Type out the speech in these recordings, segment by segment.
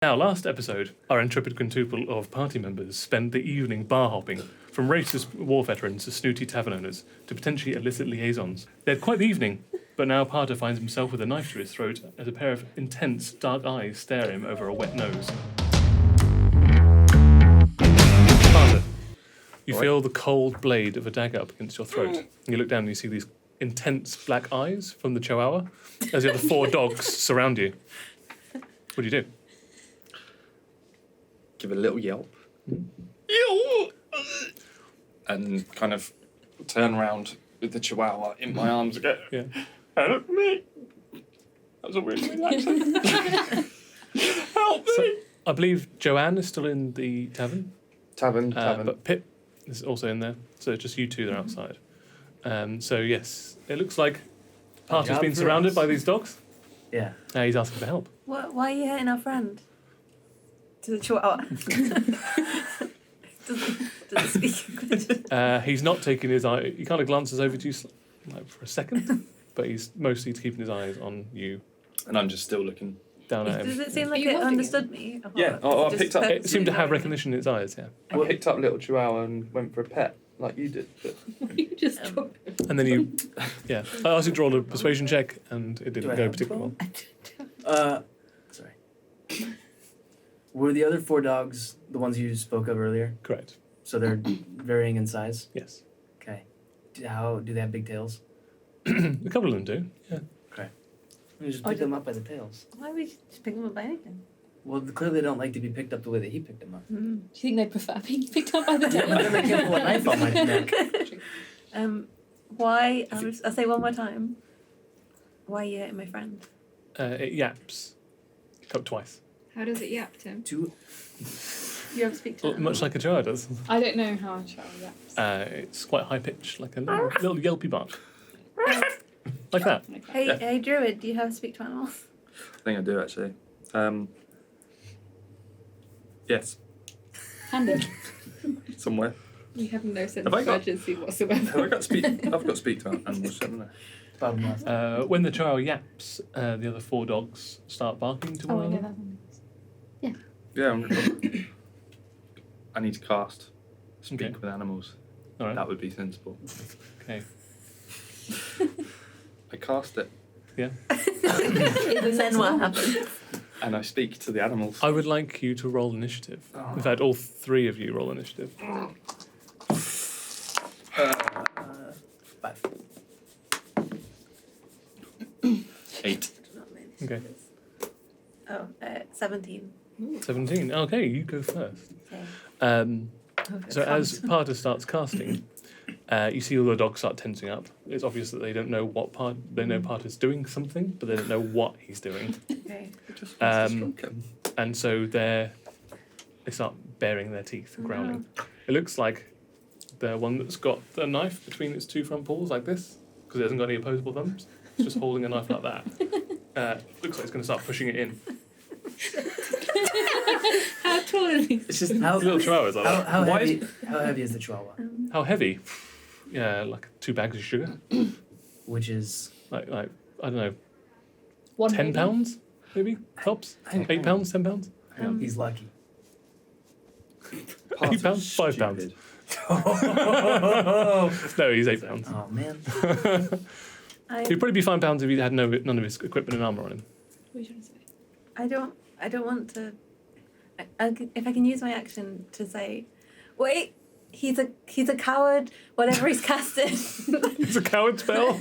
Now, last episode, our intrepid quintuple of party members spent the evening bar hopping, from racist war veterans to snooty tavern owners to potentially illicit liaisons. They had quite the evening, but now Parter finds himself with a knife to his throat as a pair of intense, dark eyes stare him over a wet nose. Parter, you feel the cold blade of a dagger up against your throat. And you look down and you see these intense black eyes from the Chihuahua as the other 4 dogs surround you. What do you do? Give a little yelp. And kind of turn around with the Chihuahua in my arms again. Yeah. Help me! That was a weird accent. Help me! So, I believe Joanne is still in the tavern. Tavern. But Pip is also in there. So it's just you two that are outside. So yes, it looks like Parter's been surrounded by these dogs. Yeah. He's asking for help. Why are you hitting our friend? To the Chihuahua. doesn't speak English. He's not taking his eye. He kind of glances over to you like for a second, but he's mostly keeping his eyes on you. And I'm just still looking down at Does him. it seem like it understood me? Yeah. I picked up. It seemed to have recognition in its eyes, yeah. I picked up little Chihuahua and went for a pet, like you did. But You just And then you, yeah. I asked you to roll a persuasion check, and it didn't Do I go have particularly well. Sorry. Were the other 4 dogs the ones you spoke of earlier? Correct. So they're varying in size? Yes. Okay. How do they have big tails? A couple of them do, yeah. You just pick them up by the tails. Why would you just pick them up by anything? Well, clearly they don't like to be picked up the way that he picked them up. Do you think they prefer being picked up by the Yeah, but then they can't pull a knife on my neck. Why? I'll say one more time. Why are you hitting my friend? It yaps. Twice. How does it yap, Tim? You ever speak to Well, them? much like a child does. I don't know how a child yaps. It's quite high pitched, like a little yelpy bark. Like that. Okay. Hey, Druid, do you have speak to animals? I think I do actually. Yes, Handed. somewhere. We have no sense Have I of got- urgency whatsoever. Have I got speak? I've got speak to animals, haven't I? Bottom left. When the child yaps, the other 4 dogs start barking to Oh, one I know another. that one. Yeah, I need to cast speak Okay. with animals. All right. That would be sensible. Okay. I cast it Yeah. And then what happens? and I speak to the animals. I would like you to roll initiative. Oh. In fact, all 3 of you roll initiative. 5. 8. Okay. 17. 17. Okay, you go first. Okay. So as Parter starts casting, you see all the dogs start tensing up. It's obvious that they don't know what part. They know Parter's doing something, but they don't know what he's doing. Okay. And so they start baring their teeth and growling. It looks like the one that's got the knife between its 2 front paws, like this, because it hasn't got any opposable thumbs. It's just holding a knife like that. Looks like it's going to start pushing it in. How tall are these? It's just how Little chihuahuas like that. how heavy is the Chihuahua? How heavy? Yeah, like 2 bags of sugar. Which is Like I don't know, One 10 maybe. pounds maybe tops. 8 pounds, 10 pounds. he's lucky. 8 pounds, 5 pounds. Oh No, he's 8 pounds. man. He'd probably be 5 pounds if he had none of his equipment and armour on him. What are you trying to say? I don't want to. If I can use my action to say, wait, he's a coward. Whatever he's casting, It's a coward spell.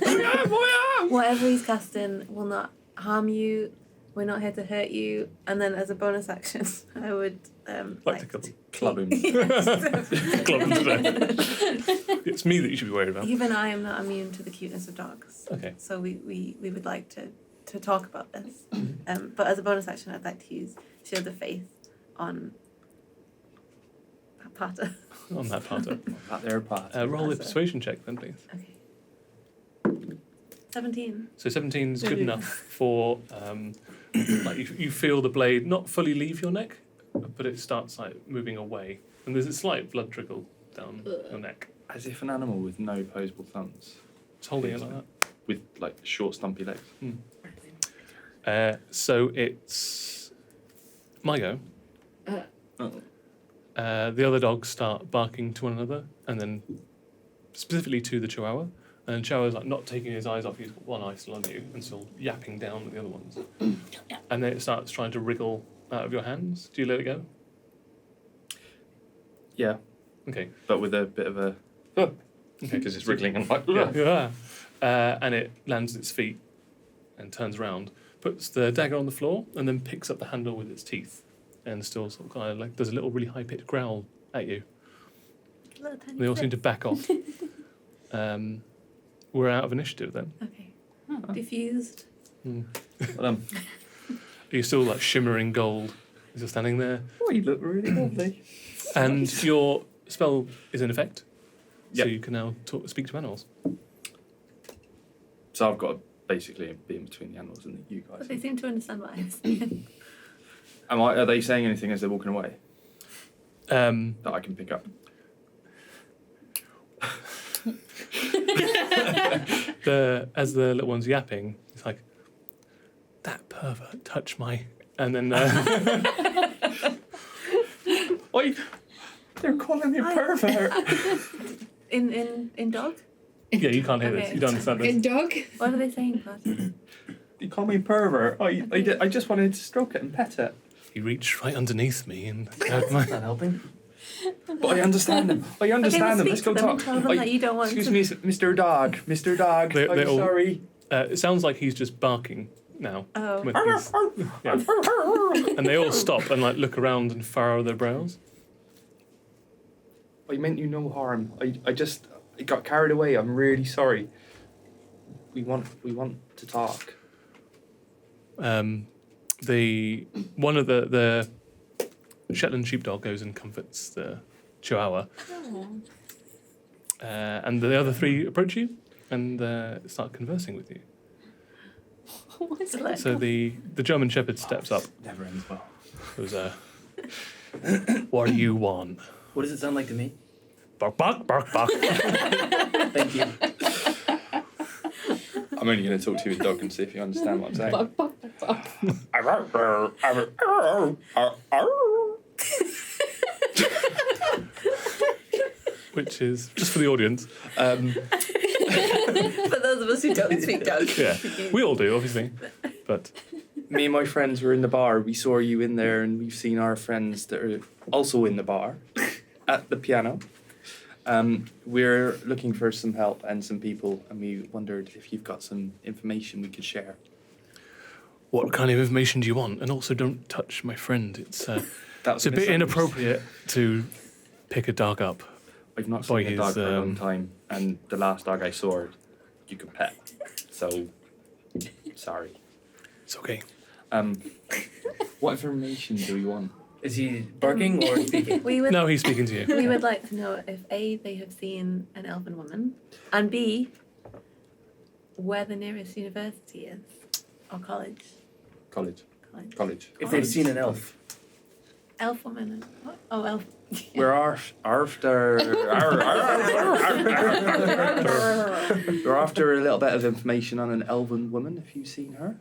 whatever he's casting will not harm you. We're not here to hurt you. And then as a bonus action, I would Like to kill him. Club him. Club him to death. It's me that you should be worried about. Even I am not immune to the cuteness of dogs. Okay. So we would like to talk about this. But as a bonus action, I'd like to use Shield of Faith on Parter. On that Parter. At their part. Roll a persuasion check then, please. Okay. 17. So 17 is good enough for, like you feel the blade not fully leave your neck, but it starts like moving away. And there's a slight blood trickle down your neck. As if an animal with no opposable thumbs. It's holding it like that. With like short, stumpy legs. So it's My go. The other dogs start barking to one another, and then specifically to the Chihuahua. And Chihuahua's like not taking his eyes off. He's got one eye still on you, and still yapping down at the other ones. And then it starts trying to wriggle out of your hands. Do you let it go? Yeah, Okay. but with a bit of a... Okay. Because it's wriggling and like... Yeah. And it lands at its feet and turns around, puts the dagger on the floor, and then picks up the handle with its teeth, and still sort of kind of like does a little really high pitched growl at you. Little tiny They all seem flip. to back off. We're out of initiative then. Okay. Diffused. Mm. Well, Are you still like shimmering gold as you're standing there? oh, you look really lovely. And your spell is in effect, so Yep. you can now speak to animals. So I've got to basically be in between the animals and you guys. But they seem to understand what I'm saying. Are they saying anything as they're walking away Um, that I can pick up? as the little one's yapping, it's like, that pervert touched my... And then... Oi! They're calling me pervert! In dog? yeah, you can't hear this. Okay. You don't understand this. In dog? What are they saying, Pod? You call me pervert? I just wanted to stroke it and pet it. He reached right underneath me and grabbed my... Not helping. But I understand them. I understand them. Okay, Let's well, go speak to them and talk. tell them that you don't want Excuse to... me, Mr. Dog. Mr. Dog. They I'm all- sorry. it sounds like he's just barking now. Oh. With his, yeah. And they all stop and like look around and furrow their brows. I meant you no harm. I got carried away. I'm really sorry. We want to talk. One of the Shetland sheepdog goes and comforts the Chihuahua, and the other three approach you and start conversing with you. What's it So the German Shepherd steps up. Never ends well. Goes, what do you want? What does it sound like to me? Bark, bark, bark, bark. Thank you. I'm only going to talk to you in dog and see if you understand what I'm saying. Bug, bug, bug, bug. Which is just for the audience. For those of us who don't speak dog. Yeah, we all do, obviously. But Me and my friends were in the bar. We saw you in there, and we've seen our friends that are also in the bar at the piano. We're looking for some help and some people, and we wondered if you've got some information we could share. what kind of information do you want? And also, don't touch my friend. It's a bit inappropriate to pick a dog up. I've not Boy, seen a dog he's, for a long time, and the last dog I saw, you could pet. So, sorry. It's okay. What information do we want? Is he barking or speaking? We would No, he's speaking to you. we would like to know if A, they have seen an elven woman, and B, where the nearest university is. Or college. College. College. College. If they've seen an elf. Elf woman and what? Oh, elf. We're after we're after a little bit of information on an elven woman. Have you seen her?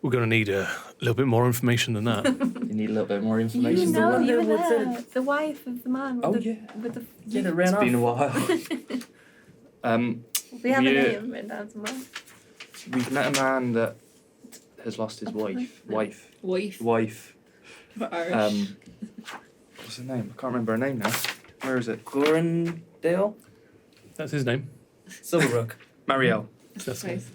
We're going to need a little bit more information than that. You need a little bit more You information. know, one you that were was there. The wife of the man with Oh, the yeah. with the Yeah, that ran It's off. been a while. we have a Yeah. name written down somewhere. We've met a man that has lost his wife. Wife. Wife. For Irish. What's her name? I can't remember her name now. Where is it? Gorandale? That's his name. Silverbrook. Marielle. That's Nice.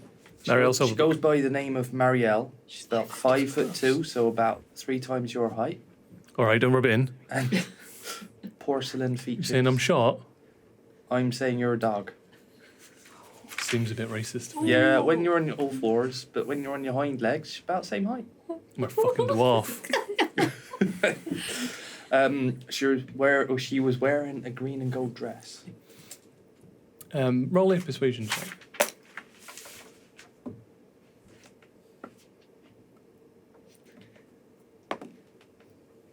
Marielle She Silver. goes by the name of Marielle. She's about 5'2", so about 3 times your height. All right, don't rub it in. And porcelain You're features. saying I'm short? I'm saying you're a dog. Seems a bit racist. Yeah, when you're on your all fours, but when you're on your hind legs, she's about the same height. I'm a fucking dwarf. She was wearing a green and gold dress. Roll a persuasion check.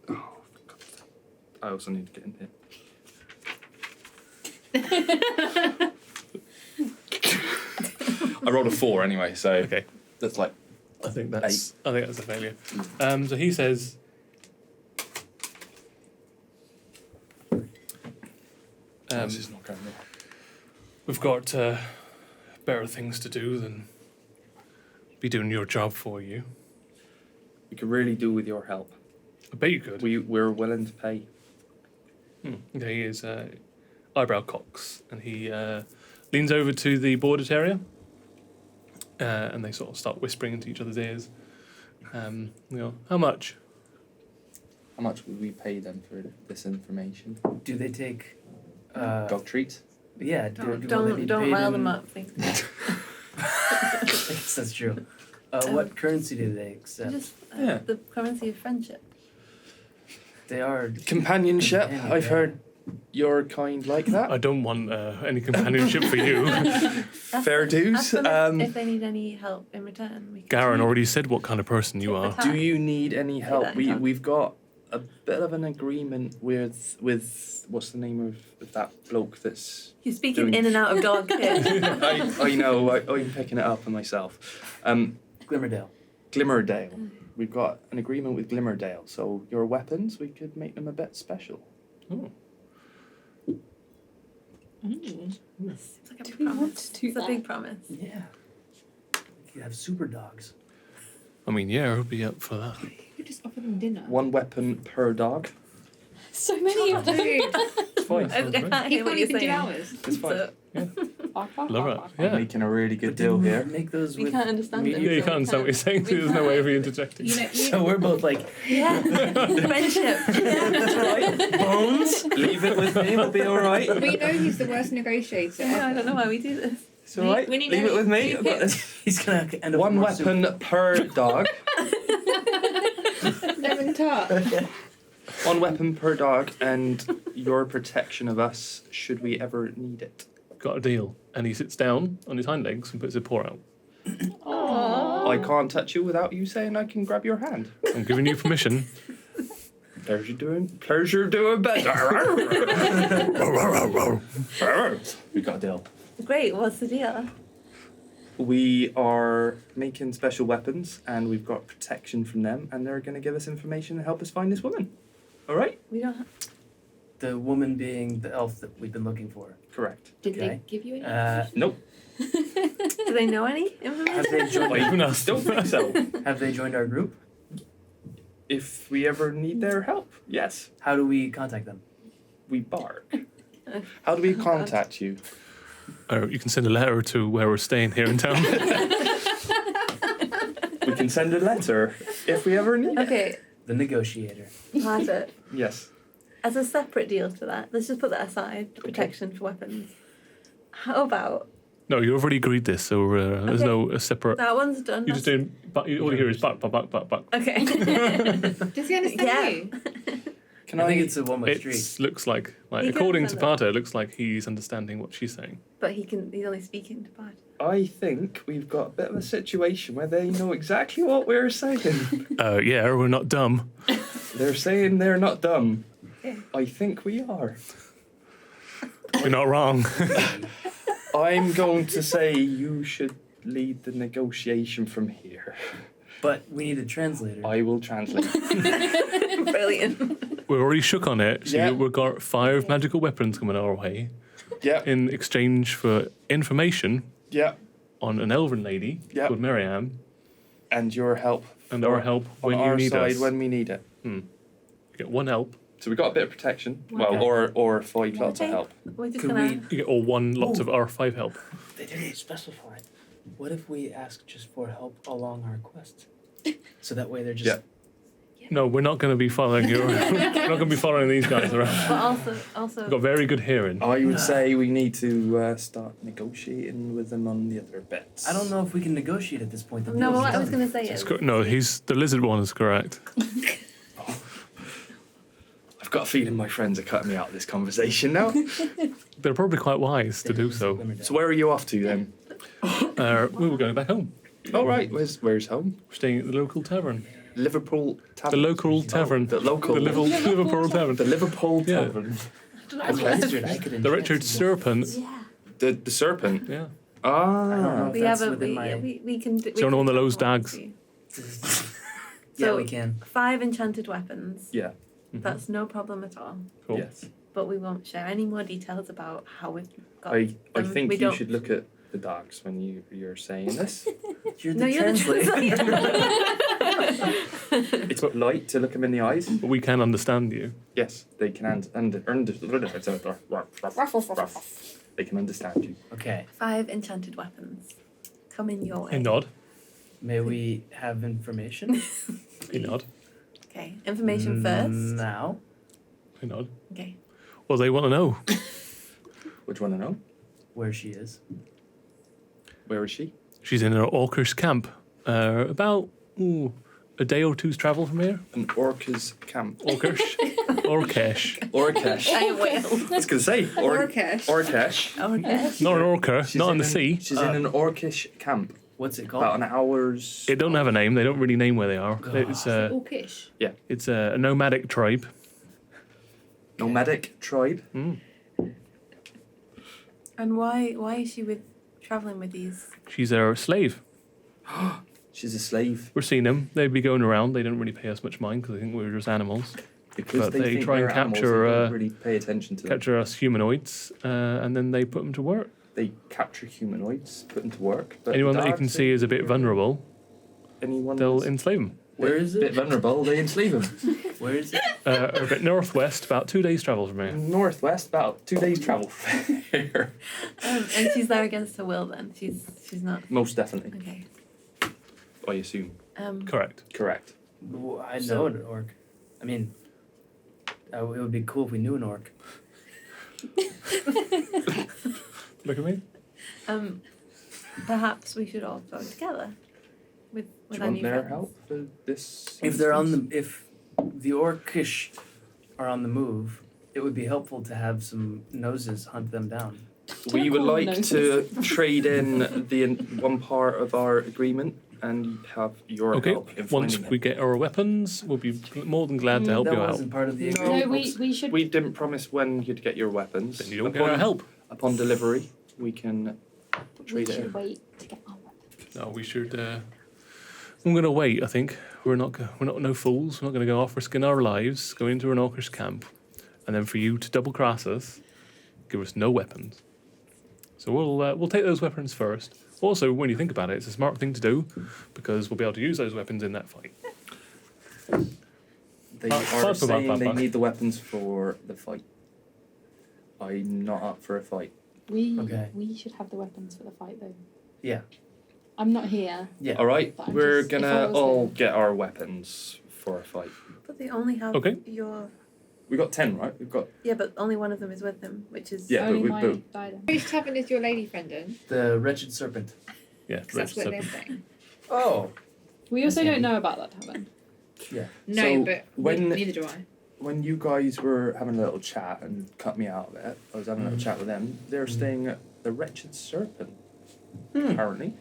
Oh, God. I also need to get in here. I rolled a 4 anyway, so Okay. that's like I think that's a failure. So he says, This is not going well. We've got better things to do than be doing your job for you. We could really do with your help. I bet you could. We're willing to pay. Okay, he is eyebrow cocks, and he leans over to the boarded area, and they sort of start whispering into each other's ears. How much? How much would we pay them for this information? Do they take? Dog treats? Yeah. Don't rile them up. Thanks. I guess that's true. What currency do they accept? Just Yeah. the currency of friendship. They are Companionship. Companion, I've yeah. heard your kind like that. I don't want any companionship for you. Fair dues. Ask them if they need any help in return. We can Garen already said what kind of person you are. Do you need any Say help? that in tongue. We've got a bit of an agreement with what's the name of that bloke that's You're speaking doing- in and out of dog here. I know, I'm picking it up on myself. Glimmerdale. Glimmerdale. We've got an agreement with Glimmerdale, so your weapons, we could make them a bit special. Oh. Mm. It's like a Do we want promise. to do It's a that? big promise. Yeah. You have super dogs. I mean, yeah, I'll be up for that. You could just offer them dinner. One weapon per dog. So many of them. It's fine. I can't He hear what can't you're even do saying. ours. It's fine. So, Love it. I'm Yeah. making a really good But deal didn't we here. Make those We with can't understand it. Yeah, medium- you can't understand what you're saying, so We there's no way of can't. interjecting. You know, So we're both like, yeah. Friendship. That's right. Bones, leave it with me, it'll be alright. we know he's the worst negotiator. Yeah, I don't know why we do this. It's alright. We need Leave it with me. two hits. he's gonna end up One with more weapon soup. per dog. Lemon tart. One weapon per dog, and your protection of us should we ever need it. Got a deal. And he sits down on his hind legs and puts his paw out. I can't touch you without you saying I can grab your hand. I'm giving you permission. Pleasure doing better. We got a deal. Great. What's the deal? We are making special weapons, and we've got protection from them, and they're going to give us information to help us find this woman. All right? We don't. The woman being the elf that we've been looking for. Correct. Did Okay. they give you any? Nope. Do they know any Have information? they joined? Not even us. Don't think so. Have they joined our group? If we ever need their help, yes, How do we contact them? we bark. How do we contact you? Or you can send a letter to where we're staying here in town. We can send a letter if we ever need it. Okay, The negotiator. Margaret. Yes. As a separate deal to that, let's just put that aside. The protection for weapons. How about No, you already agreed this, so there's Okay. no separate. that one's done? You're just doing. All you hear is buck, buck, buck, buck, buck. Okay. Does he understand Yeah. you? Can I think it's a one-way street. It looks like He can according to understand Parter, it looks like he's understanding what she's saying. But he's only speaking to Bard. I think we've got a bit of a situation where they know exactly what we're saying. Yeah, we're not dumb. They're saying they're not dumb. Okay. I think we are. You're not wrong. I'm going to say you should lead the negotiation from here. But we need a translator. I will translate. Brilliant. We're already shook on it, so Yeah. we've got 5 magical weapons coming our way Yeah, in exchange for information yeah. on an elven lady Yeah. called Marianne And your help. and our help on when you our need side us. when we need it. You get 1 help. So we got a bit of protection. Okay. Well, or 5 lots of Okay. help. We're just Could gonna. we? You get all 1 lots of our 5 help. They didn't specify. What if we ask just for help along our quest? So that way they're just. Yeah. No, we're not going to be following you. We're not going to be following these guys around. But also. We've got very good hearing. I would say we need to start negotiating with them on the other bits. I don't know if we can negotiate at this point. The No, deal's what I was done. gonna say It's is. no, the lizard one is correct. I've got a feeling my friends are cutting me out of this conversation now. They're probably quite wise to do so. So where are you off to then? We were going back home. All right, where's home? We're staying at the local tavern. Liverpool The Tavern. local tavern. The local. The Liverpool tavern. The Liverpool Yeah. Tavern. The Richard Serpent. Yeah. The serpent. Yeah. I don't Ah. know. We That's have a within we, my- we can do. the only one that loves dags. Yeah, So- we can. 5 enchanted weapons. Yeah. Mhm. That's no problem at all. Cool. Yes. but we won't share any more details about how we've got I them. think We you don't- should look at the dogs when you're saying this. You're No, the you're the translator. translator. It's polite to look them in the eyes. But we can understand you. Yes, they can they can understand you. Okay. 5 enchanted weapons coming your way. He nod. May we have information? He nod. Okay, information first. Now. He nod. Okay. Well, they want to know. Which one to know? Where she is. Where is she? She's in her Orcish camp. About a day or two's travel from here. An Orca's camp. Orcish. Orcish. Orcash. I will. I was going to say. Orcish. Orcash. Okay. Not an orca. She's Not in the an- sea. She's in an Orcish camp. What's it About called? an hour's. It don't have a name. They don't really name where they are. It's Orcish. it's a nomadic tribe. Nomadic tribe. And why is she traveling with these? She's a slave. She's a slave. We're seeing them. They'd be going around. They don't really pay us much mind because they think we're just animals. Because But they think try and they're animals, capture, they don't really pay attention to them. Capture us humanoids, and then they put them to work. They capture humanoids, put them to work. But Anyone the that you can dogs, see is a bit vulnerable, anyone they'll that's enslave them. Where is bit it? vulnerable, they enslave them. Where is it? A bit northwest, about 2 days' travel from here. Northwest, about 2 days travel from here. And she's there against her will. Then she's not. Most definitely, Okay. I assume. Correct. Correct. Well, I know an orc. I mean, it would be cool if we knew an orc. Look at me. Perhaps we should all go together with Do you our want new their friends. help for this? If they're on if the orcish are on the move, it would be helpful to have some noses hunt them down. We would Don't call like them to trade in the one part of our agreement and have your Okay. help in Once finding we it. get our weapons, we'll be more than glad to help that you out. wasn't part of the No. agreement. No, we should. We didn't promise when you'd get your weapons. Then you don't get our help. Upon delivery, we can We trade it should in. wait to get our weapons. No, we should. I'm gonna wait. I think we're not no fools. We're not gonna go off risking our lives, go into an Orcish camp, and then for you to double cross us, give us no weapons. So we'll take those weapons first. Also, when you think about it, it's a smart thing to do because we'll be able to use those weapons in that fight. They Fuck, are fuck, saying fuck, they fuck. need the weapons for the fight. I'm not up for a fight. Okay. We should have the weapons for the fight though. Yeah. I'm not here. Yeah. All right, But I'm we're just- if I gonna was all there- get our weapons for a fight. But they only have Okay. your. We got 10, right? We've got. Yeah, but only one of them is with them, which is. Yeah, but Only we- my but- diadem. Which tavern is your lady friend in? The wretched serpent. Yeah, 'Cause that's what they're register. saying. Oh. We also Okay. don't know about that tavern. No, So but when- neither do I. When you guys were having a little chat and cut me out of it, I was having a little Mhm. chat with them. They're Mhm. staying at the Wretched Serpent, Hmm. apparently.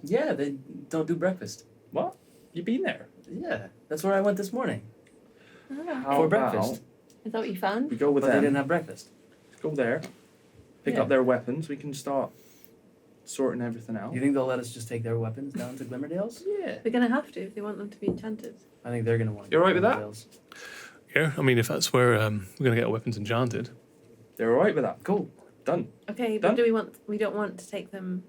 Yeah, they don't do breakfast. What? You been there? Yeah, that's where I went this morning. Ah, How For about breakfast. is that what you found? we go with But they them, didn't have breakfast. go there, pick Yeah. up their weapons, we can start sorting everything out. You think they'll let us just take their weapons down to Glimmerdale's? Yeah. They're gonna have to if they want them to be enchanted. I think they're gonna want. You alright with that? Glimmerdale's. Yeah, I mean, if that's where we're gonna get our weapons enchanted, They're alright with that. Cool. Done. Okay, Done? but we don't want to take them.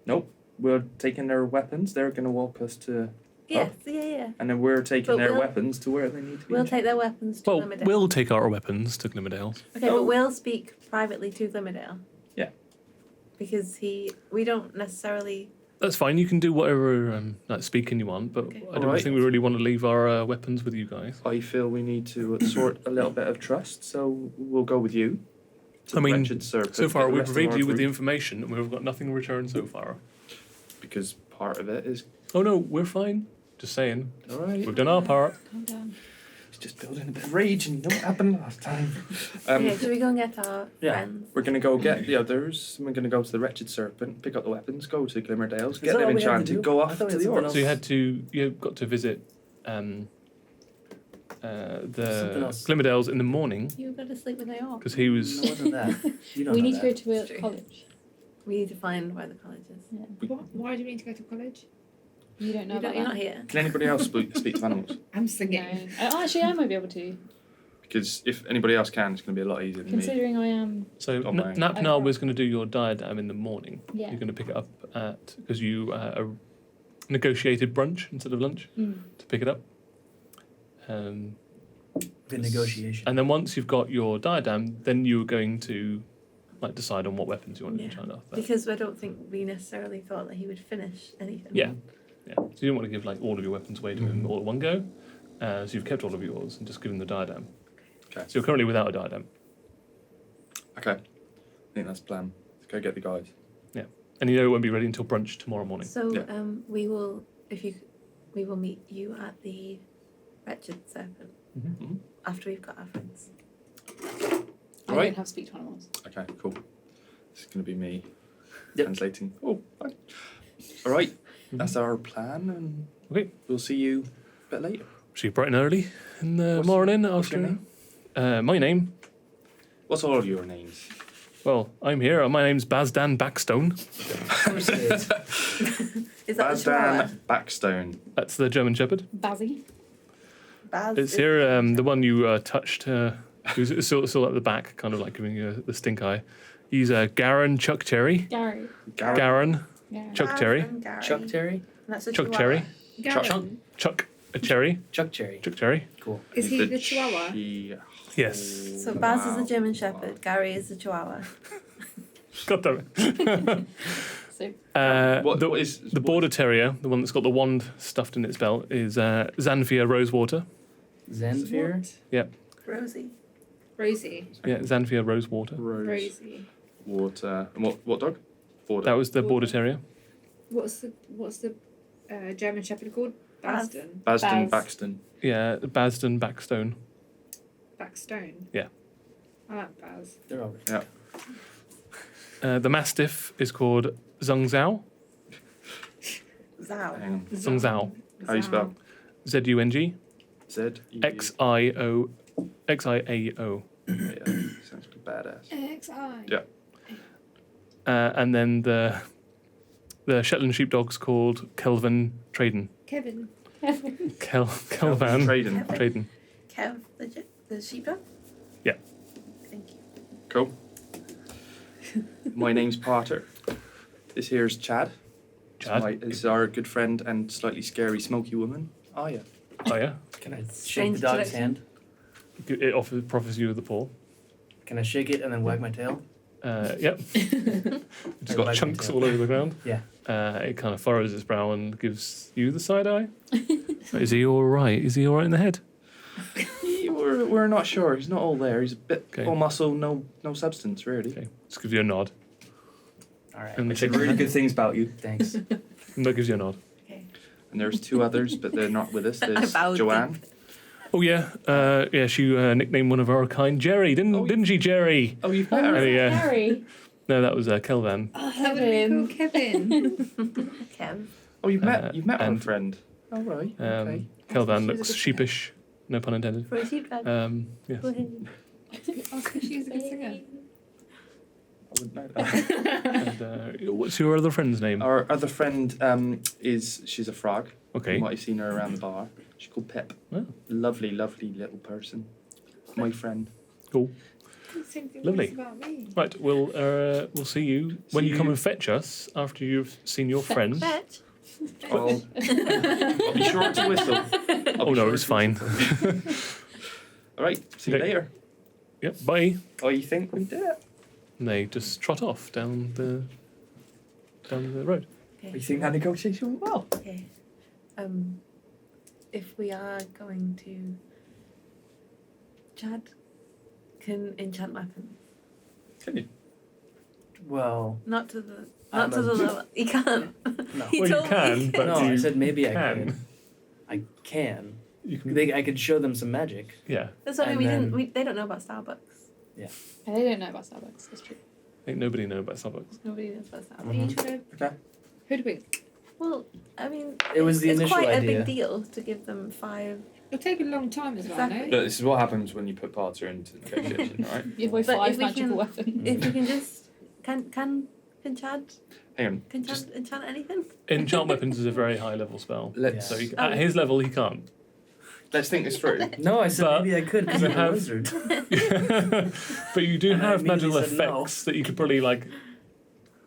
Nope. We're taking their weapons, they're going to walk us to. Yes, yeah. And then we're taking But their we'll- weapons to where they need to be. We'll take their weapons to well, Glimmerdale. we'll take our weapons to Glimmerdale's. Okay, Oh. but we'll speak privately to Glimmerdale. Yeah. Because we don't necessarily. That's fine. You can do whatever like speaking you want, but Okay. I don't Alright. think we really want to leave our weapons with you guys. I feel we need to sort a little bit of trust, so we'll go with you. to I mean, Wretched Serpent, So far, get the we've rest of provided our you with the group, information, and we've got nothing in return so far. because part of it is Oh no, we're fine. Just saying, alright. we've done our part. Calm down. It's just building a bit of rage, and you know what happened last time. Um, Okay, so we go and get our Yeah. friends. We're gonna go get the others. And we're gonna go to the Wretched Serpent, pick up the weapons, go to Glimmerdale's, Is get that them all we had to enchanted, do? go I off thought to we the had orcs. So you got to visit Something the else. Glimmerdale's in the morning You go to sleep with Naor. because he was. No, it wasn't that. You don't We know need that. to go to It's a true. college. We need to find where the college is. Why do we need to go to college? You don't know You about you're that. not here. Can anybody else speak to animals? I'm No. singing. Actually, I might be able to. Because if anybody else can, it's going to be a lot easier than me. Considering I am, So Don't mind. Napnal was going to do your diadem in the morning. yeah. You're going to pick it up because you negotiated brunch instead of lunch to pick it up. Good negotiation. And then once you've got your diadem, then you're going to like decide on what weapons you want to enchant off. Because I don't think we necessarily thought that he would finish anything. Yeah. So you don't want to give like all of your weapons away to him all at one go. So you've kept all of yours and just given the diadem. Okay. So you're currently without a diadem. Okay. I think that's the plan. Let's go get the guys. And you know it won't be ready until brunch tomorrow morning. So Yeah. we will meet you at the Wretched Serpent Mm-hmm. after we've got our friends. I Right. don't have speech animals. Okay, cool. This is going to be me Yep. translating. Oh, fine. All right. That's our plan, and Okay. we'll see you a bit later. See you bright and early in the What's- morning what's your after. My name? What's all of your names? Well, I'm here. My name's Bazdan Backstone. Of course it is. Is that the Chihuahua? Bazdan Backstone. That's the German Shepherd. Bazzy. Baz It's is here, the one you touched, who's still at the back, kind of like giving you the stink eye. He's Garen Chuck Cherry. Gary. Garen Yeah. Chuck Baz Cherry. and Gary. Chuck Terry? And that's a Chuck Chihuahua. Cherry. Garen. Chuck a Cherry. Chuck Cherry. Chuck Cherry. Cool. Is he the Chihuahua? Yes. So Baz is the German Shepherd. Gary is the Chihuahua. God damn it. So What is The Border Terrier, the one that's got the wand stuffed in its belt, is Xanthia Rosewater. Zenfear? Rosie. Rosie. Yeah, Xanthia Rosewater. Rosie. Water. And what dog? Border. That was the Border Border. Terrier. What's the German Shepherd called? Baz. Baston. Basden Baz. Baxton. Yeah, Basden Backstone. Backstone. Yeah. I like Baz. They're all Yeah. The Mastiff is called Zhang Zhao. Zhao. Hang on. Zhang Zhao. How you spell? Z-U-N-G. Z. X-I-O. X-I-A-O. Yeah, sounds pretty badass. XI. Yeah. And then the Shetland sheepdog's called Kelvin Traden. Kevin. Kelvan Trading. Traden. Kev, the sheepdog? Yeah. Thank you. Cool. My name's Potter. This here's Chad. Chad. This is our good friend and slightly scary smoky woman. Oh yeah. Oh yeah. Can I shake Strange the dog's introduction. It hand? proffers you with the paw. Can I shake it and then wag my tail? Yep. It's I got like chunks it, all over the ground. Yeah. It kind of furrows its brow and gives you the side eye. Is he all right? Is he all right in the head? We're not sure. He's not all there. He's a bit Okay. all muscle, no substance really. Okay. Just gives you a nod. All right. And I said really good things about you. Thanks. And that gives you a nod. Okay. And there's two others, but they're not with us. There's bowed Joanne. Oh yeah. Yeah. She nicknamed one of our kind Jerry, didn't she, Jerry? Oh, you've Oh, met her. Hey, yeah. Harry. No, that was Kelvan. Oh, That would be cool, Kevin. Kev. Oh, you've met our and- friend. Oh right. Okay. Kelvan She was a looks good sheepish. No pun intended. For a sheepdog. Yes. Ask if she's a good singer. I wouldn't know that. And, what's your other friend's name? Our other friend she's a frog. Okay. You might have seen her around the bar. She's called Pip. Oh. Lovely, lovely little person. My friend. Cool. Same thing Lovely. was about me. Right. We'll see you when See you come you- and fetch us after you've seen your friend. Fetch. I'll be sure to whistle. Oh no, it's fine. All right. See you Okay. later. Yep. Bye. Oh, you think we did it? And they just trot off down the road. You think that negotiation went well? Okay. If we are going to, Chad can enchant weapons. Can you? Well, Not to the I'm not to a- the level. He can't. no. He Well, you told can, me. but No, do I you said maybe I can. could. I can. You can. I could show them some magic. Yeah. That's why And we then- didn't. They don't know about Starbucks. And they don't know about Starbucks. That's true. Ain't nobody know about Starbucks. Nobody knows about Starbucks. Are you trying to Okay. hoodwink? Well, I mean, It was the it's initial quite a idea. big deal to give them 5. It'll take a long time as well, Exactly. no? Look, this is what happens when you put Potter into negotiation, right? You avoid But 5 if we magical can- weapons. If we can just can Chad Hang on. can Chad enchant anything? Enchant weapons is a very high level spell. Let's. So Yeah. at his level, he can't. Let's think this through. No, I said But maybe I could because you I'm a have- wizard. But you do And I have magical immediately said no. effects that you could probably like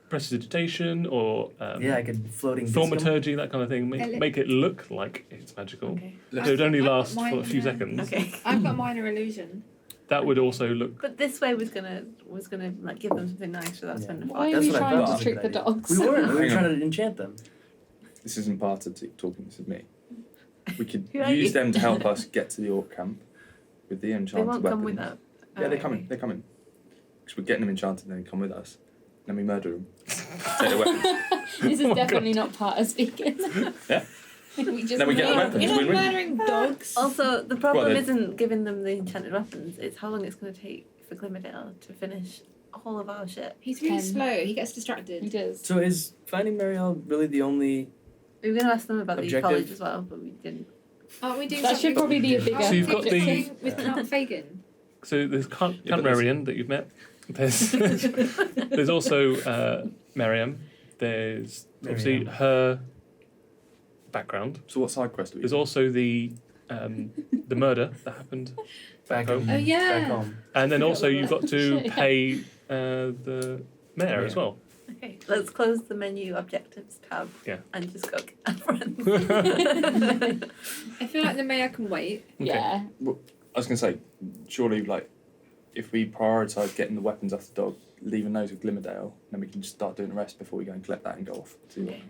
prestidigitation or Yeah, I could floating disco. thaumaturgy, that kind of thing. Ele- Make it look like it's magical. Okay. It would only I've got last for mine a few in there. seconds. Okay. I've got minor illusion. That would also look. But this way was gonna like give them something nice without Yeah. spending Why are That's you what I trying thought to was a trick good the idea. dogs? We weren't. We were Hang trying on. to enchant them. This isn't part of talking. This is me. We could Who are use you? them to help us get to the orc camp with the They enchanted won't weapons. come with that. Yeah, they're coming. They're coming. Because we're getting them enchanted, and they come with us. Then we murder them. Take the weapons. This is definitely not part of speaking. Yeah. We just Then we get the weapons. You're not Win-win. murdering dogs. Also, the problem Well, then- isn't giving them the enchanted weapons, it's how long it's going to take for Glimmerdale to finish all of our shit. He's really 10. slow. He gets He distracted. does. So is finding Marielle really the only? We were going to ask them about the Objective. college as well, but we didn't. Aren't we doing That should something? probably be a bigger. So you've got the- thing with Count Fagin. So there's Count Yeah, but there's- Marion that you've met. There's also Miriam. There's obviously Miriam. her background. So what side quest do we There's do? also the murder that happened, Back home. home. Oh, yeah. Back home. and then Forgot also about you've got that. to Shit. pay the mayor as well. Okay, let's close the menu objectives tab Yeah. and just go get our friends. I feel like the mayor can wait. Yeah. I was gonna say, surely like, if we prioritise getting the weapons off the dog, leaving those with Glimmerdale, then we can just start doing the rest before we go and collect that and go off to. Okay.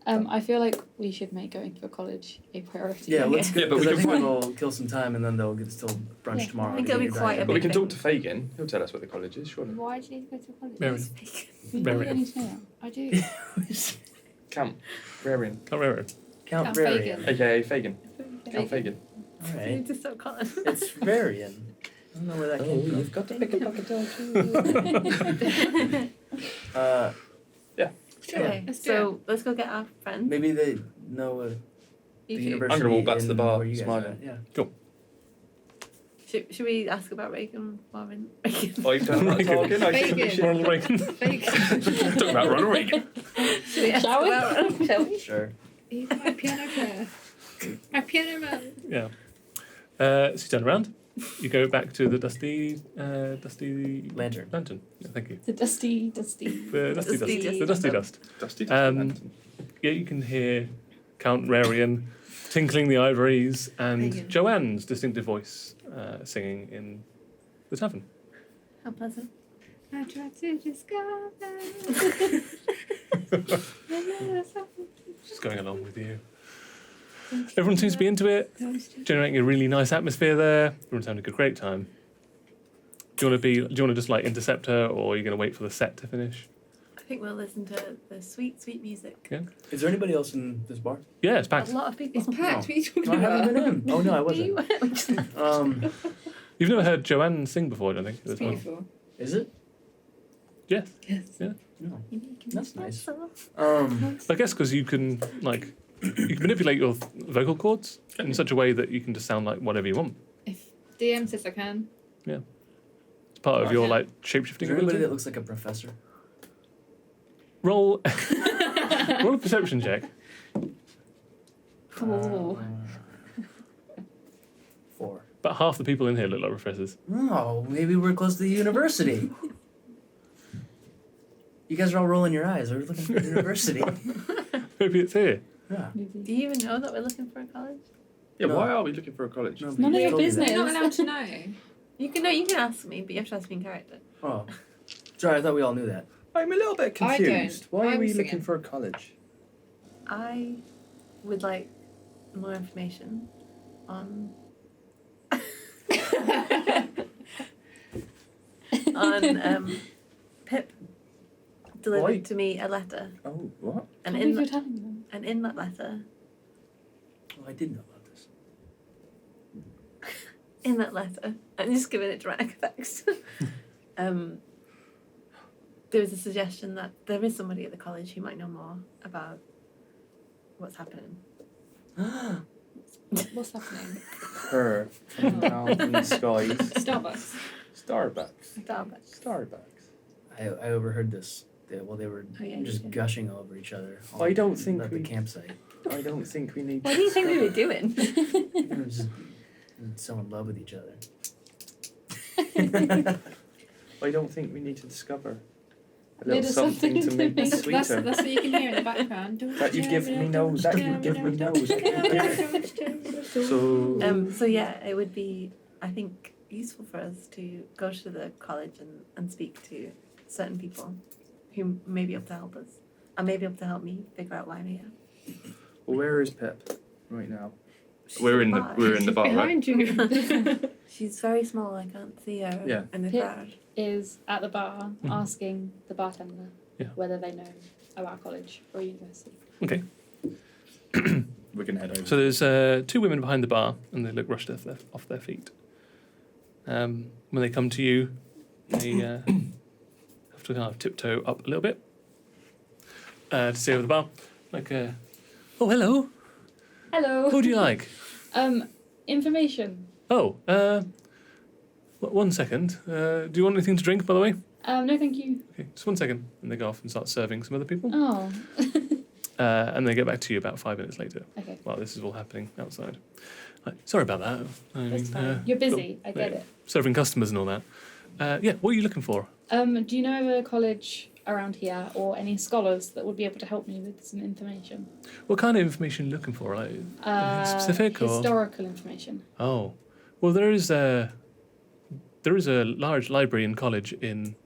I feel like we should make going for college a priority. Yeah, let's. Yeah, but we because can I think find- we'll kill some time and then they'll get still brunch Yeah. tomorrow. I think it'll be quite a But we big can talk thing. to Fagin. He'll tell us where the college is, surely. Why do you need to go to college? Marion. We Very really need to know I do. Camp Rarian, Can't remember. Count Count Varian. Fagin. aka Fagin. Count Fagin. Fagin. All We right. need to stop calling. It's Varian. I don't know where that came from. got to pick a bucket dog Okay, Let's do so let's go get our friends. Maybe they know the You two. university. I'm gonna walk back to the in bar, where you guys smiling. are. Yeah. Should we ask about Reagan while we're in Reagan? Oh, you've done that talking? I think we Fagin. should. Ronald Reagan. Fagin. Talk about Ronald Reagan. Should we ask Shall we? about shall we? Sure. He's my piano player. My piano man. Yeah. So you turn around. You go back to the dusty Lantern. lantern. Yeah, thank you. The dusty. The dusty Dusty dust. dust. The dusty dust. Dusty. Yeah, you can hear Count Rarian tinkling the ivories and Reagan. Joanne's distinctive voice singing in the tavern. How pleasant. I tried to discover. Just going along with you. Everyone seems to be into it, generating a really nice atmosphere there. Everyone's having a great time. Do you want to just like intercept her, or are you going to wait for the set to finish? I think we'll listen to the sweet, sweet music. Is there anybody else in this bar? Yeah, it's packed. A lot of people. It's packed. What are you talking I haven't about? been in. Oh no, I wasn't. You- You've never heard Joanne sing before, I don't think. It's This one. beautiful. Is it? Yes. No. You making That's me nice. so- I guess because you can like you can manipulate your vocal cords in such a way that you can just sound like whatever you want. If DM says I can. It's part of Right. your like Is shape-shifting there anybody ability. that looks like a professor? Roll roll a perception check. Oh. 4. But half the people in here look like professors. Oh, maybe we're close to the university. You guys are all rolling your eyes. We're looking for the university. Maybe it's here. Yeah. Do you even know that we're looking for a college? Yeah, No. why are we looking for a college? No, None of you your told me that. business. You're not allowed to know. You can ask me, but you have to ask me in character. Oh. Sorry, I thought we all knew that. I'm a little bit I don't. confused. Why are I'm we singing. looking for a college? I would like more information on Pip delivered Why? to me a letter, Oh, what? and Can't in believe you're that, telling them. and in that letter, Oh, I did know about this. I'm just giving it dramatic effects. There was a suggestion that there is somebody at the college who might know more about what's happening. What's happening? Her from down from the skies. Starbucks. Starbucks. Starbucks. Starbucks. I overheard this while they were Oh, yeah, you just did. gushing over each other. I don't think at we- the campsite. I don't think we need. What do you think we were doing? It was just and so in love with each other. I don't think we need to discover a Little little something to make it That's sweeter. what you can hear in the background. That you give me nose. That you give me nose. So yeah, it would be, I think, useful for us to go to the college and speak to certain people who may be able to help us, and may be able to help me figure out why I'm here. Well, where is Pip right now? She's We're in bar. the bar, right? Behind you. She's very small. I can't see her Yeah. in the Pip. crowd. Is at the bar Mhm. asking the bartender Yeah. whether they know about college or university. Okay. We're gonna head over. So there's 2 women behind the bar, and they look rushed off their feet. When they come to you, they have to kind of tiptoe up a little bit to stay over the bar. Like, oh, hello. Hello. Who do you like? Information. Oh, 1 second. Do you want anything to drink, by the way? No, thank you. Okay, just 1 second. And they go off and start serving some other people. Oh. And they get back to you about 5 minutes later. Okay. While this is all happening outside. Sorry about that. That's fine. You're busy. I get it. Serving customers and all that. Yeah, what are you looking for? Do you know of a college around here or any scholars that would be able to help me with some information? What kind of information are you looking for? Like specific or? Historical information. Oh, well, there is a large library and college in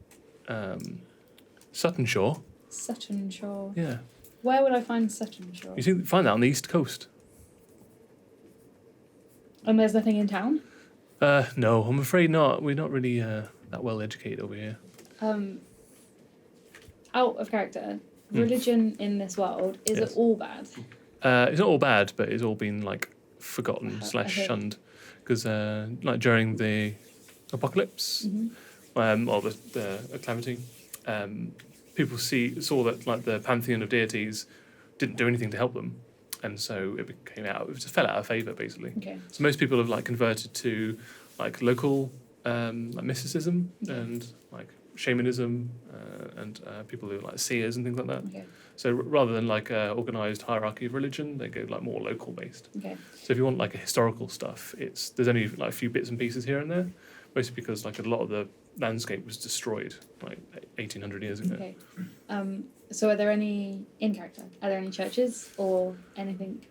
Sutton Shore. Sutton Shore. Yeah, Where would I find Sutton Shore? you find that on the east coast. And there's nothing in town? No, I'm afraid not. We're not really that well educated over here. Out of character, religion in this world, is Yes. it all bad? It's not all bad, but it's all been like forgotten / Okay. shunned, because like during the apocalypse, or the calamity, people saw that like the pantheon of deities didn't do anything to help them, and so it just fell out of favour basically. Okay. So most people have like converted to like local like mysticism and like shamanism and people who are like seers and things like that. Okay. So rather than like a organised hierarchy of religion, they go like more local based. Okay. So if you want like a historical stuff, there's only like a few bits and pieces here and there, mostly because like a lot of the landscape was destroyed like 1800 years ago. Okay. So are there any in character? Are there any churches or anything?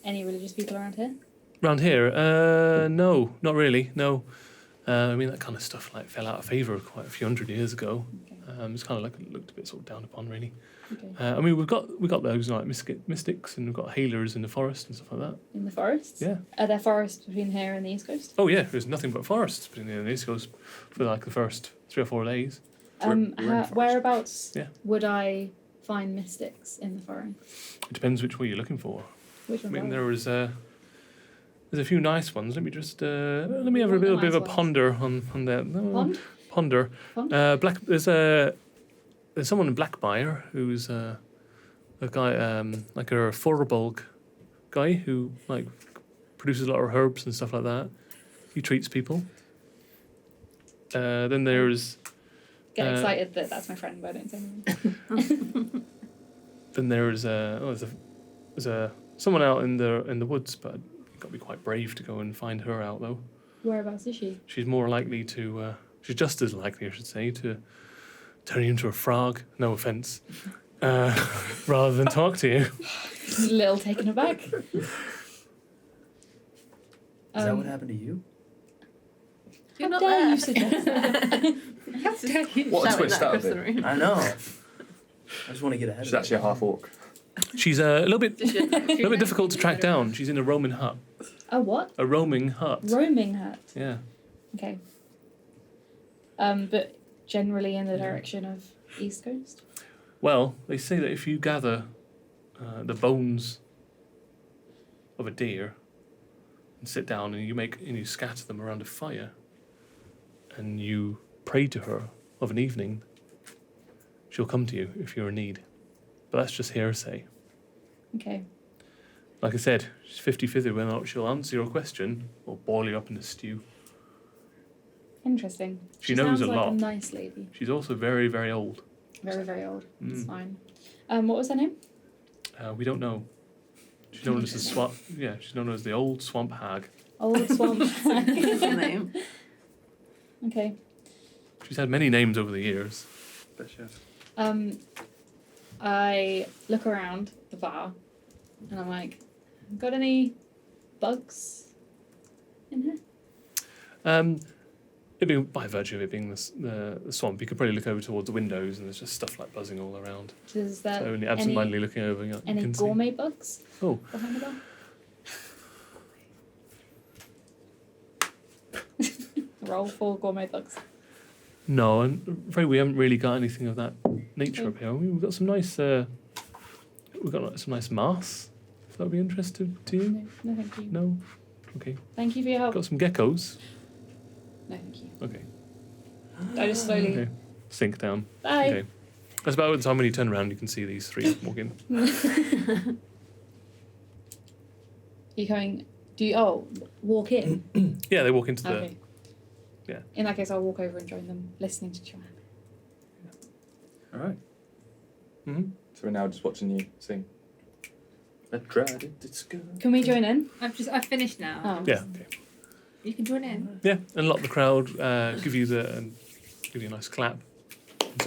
Any religious people around here? Around here, no, not really. No, I mean that kind of stuff like fell out of favour quite a few hundred years ago. Okay. It's kind of like looked a bit sort of down upon, really. Okay. I mean, we've got those like mystics, and we've got healers in the forest and stuff like that. In the forests? Yeah. Are there forests between here and the East Coast? Oh yeah, there's nothing but forests between the East Coast for like the first 3 or 4 days. We're in the forest. Whereabouts Yeah. would I find mystics in the forest? It depends which way you're looking for. Which I one? mean, there's a few nice ones. Let me just let me have a What are the little bit of a nice ones? ponder on that. No, Pond? Ponder. Pond? There's someone in Blackbyre who's a guy like a Forbolg guy who like produces a lot of herbs and stuff like that. He treats people. Then there's Get excited that that's my friend, but I don't say anything. then there's someone out in the woods, but you've got to be quite brave to go and find her out though. Whereabouts is she? She's more likely to. She's just as likely, I should say, to turn you into a frog. No offence. Rather than talk to you. A little taken aback. Is that what happened to you? You're How not dare there. you suggest that? How dare you? What a Shouting twist that that across would the be. room. I know. I just want to get ahead She's of actually a half orc. She's a little bit Just your- difficult to track down. She's in a roaming hut. A what? A roaming hut. Roaming hut. Yeah. Okay. But generally in the direction of East Coast? Well, they say that if you gather the bones of a deer and sit down and you scatter them around a fire and you pray to her of an evening, she'll come to you if you're in need. But that's just hearsay. Okay. Like I said, she's 50-50 whether or not she'll answer your question or boil you up in a stew. Interesting. She knows sounds a like lot. a nice lady. She's also very, very old. Very, very old. That's Mm. fine. What was her name? We don't know. She's known as the swamp. Yeah, she's known as the old swamp hag. Old swamp. That's the name. Okay. She's had many names over the years. Bet you have. I look around the bar, and I'm like, got any bugs in here? It being, by virtue of it being the swamp, you could probably look over towards the windows, and there's just stuff like buzzing all around. Is there So, only absentmindedly looking over, you any can gourmet bugs Oh. behind the bar? Roll for gourmet bugs. see. No, I'm afraid we haven't really got anything of that nature up here. We've got some nice. We've got some nice masks. If that would be interesting to you. No, thank you. No. Okay. Thank you for your help. Got some geckos. No, thank you. Okay. I just slowly. Okay. Sink down. Bye. Okay. That's about the time when you turn around, you can see these three walk in. You going? Do you? Oh, walk in. Yeah, they walk into the. Okay. Yeah. In that case, I'll walk over and join them, listening to Joanne. All right. Mhm. So we're now just watching you sing. I tried it, it's good. Can we join in? I've finished now. Oh. Yeah. Okay. You can join in. Yeah, and a lot of the crowd give you a nice clap.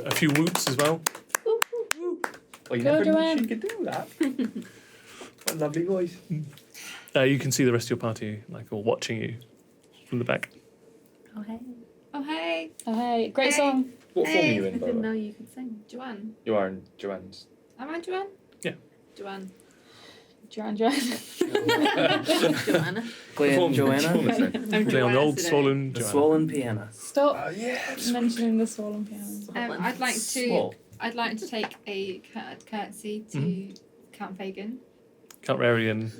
A few whoops as well. Oh, you Go, never knew Joanne. she could do that. What a lovely voice. You can see the rest of your party all watching you from the back. Oh, hey. Oh, hey, Oh, hey, great Hey. song. What form are Hey, you I in, by the didn't way? know you could sing. Joanne. You are in Joanne's. Am I Joanne? Yeah. Joanne. Joanne. Joanna. Playing Perform- Joanna. perform it then. I'm Play on Joanne the old today. swollen The Joanna. swollen piano. Stop Yes. mentioning the swollen piano. I'd like to. Swole. I'd like to take a courtesy to Count Fagan. Count Rarian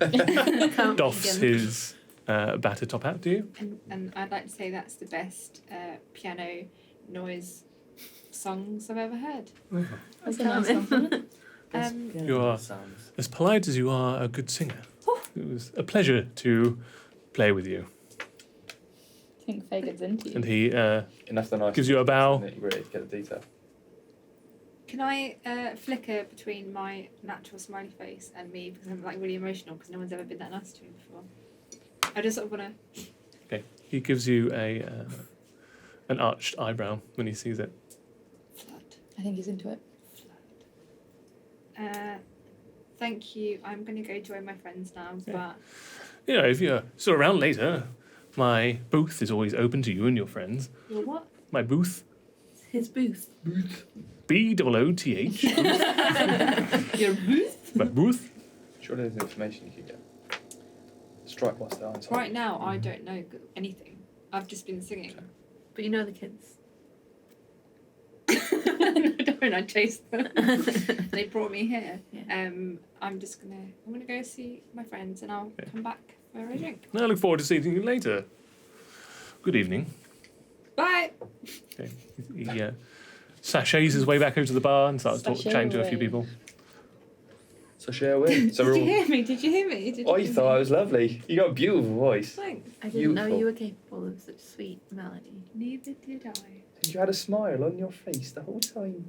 Can't doffs begin. his battered top hat, do you? And I'd like to say that's the best piano noise songs I've ever heard. That's a nice song, isn't it? You are- Sounds. As polite as you are a good singer. It was a pleasure to play with you. I think Fagan's into you. And he And that's the nice gives you a bow. isn't it? You really get the detail. Can I flicker between my natural smiley face and me because I'm really emotional because no one's ever been that nice to me before. I just sort of want to. He gives you an arched eyebrow when he sees it. Flirt. I think he's into it. Thank you. I'm going to go join my friends now, Yeah. but You know, if you're still around later, my booth is always open to you and your friends. you're what? My booth, His booth. BOOTH. Your booth? My booth. Surely there's information you could get. Strike whilst the iron's hot. Right now, I don't know anything. I've just been singing. But you know the kids. I don't. I chased them. They brought me here. Yeah. I'm gonna go see my friends and I'll come back for a drink. I look forward to seeing you later. Good evening. Bye. Okay. He sachets his way back over to the bar and starts Sashay chatting to a few away. people. So share away. So we're Did you all. hear me? Did you hear me? Did you I hear thought me? I was lovely. You got a beautiful voice. Thanks. I didn't know Beautiful. you were capable of such sweet melody. Neither did I. You had a smile on your face the whole time.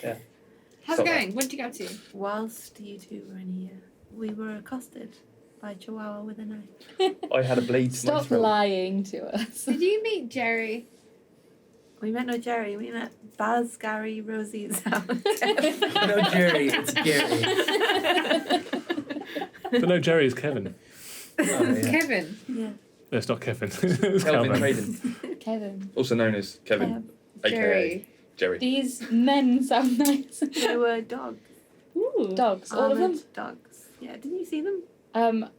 Yeah. How's Stop it going? What did you go to? Whilst you two were in here, we were accosted by Chihuahua with a knife. I had a blade to my Stop throat. lying to us. Did you meet Jerry? We met no Jerry, we met Baz, Gary, Rosie's house. No, Jerry, it's Gary. But no, Jerry is Kevin. Oh, yeah. Kevin. Yeah. No, it's not Kevin. It's Kelvin Calvin. Traden, Kevin. also known as Kevin, aka Jerry. Jerry. These men sound nice. They were dogs. Ooh. Dogs, all of them. Armoured dogs. Yeah, didn't you see them?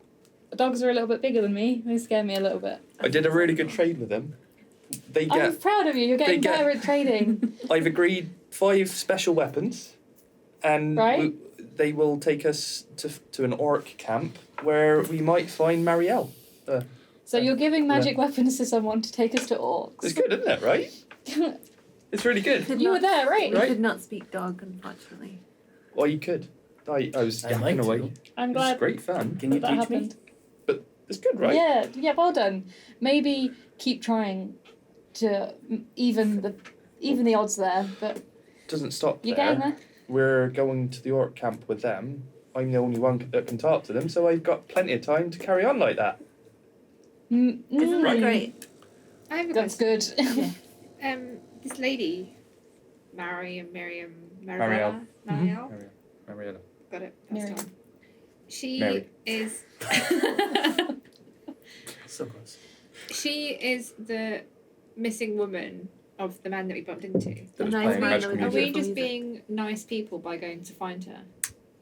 Dogs are a little bit bigger than me. They scare me a little bit. I did a really good trade with them. They I'm get. proud of you. You're getting they get- better at trading. I've agreed 5 special weapons, and Right. they will take us to an orc camp where we might find Marielle. So you're giving magic weapons to someone to take us to It's orcs. good, isn't it? Right? It's really good. Could You were not- there, right? We Right. could not speak dog, unfortunately. Well, you could. I was I'd yapping like away. to. I'm It was glad great fun. Can you that teach happened. me? It's good, right? Yeah, well done. Maybe keep trying to even the odds there, but Doesn't stop you're there. getting there. We're going to the orc camp with them, I'm the only one that can talk to them, so I've got plenty of time to carry on like that. Isn't that great? I have a That's question. good. This lady, Mariella. Mariella. Got it. That's Miriam. fine. She Mary. is. So close. She is the missing woman of the man that we bumped into. That was Nice playing man, magical that Are was music. we just music. being nice people by going to find her?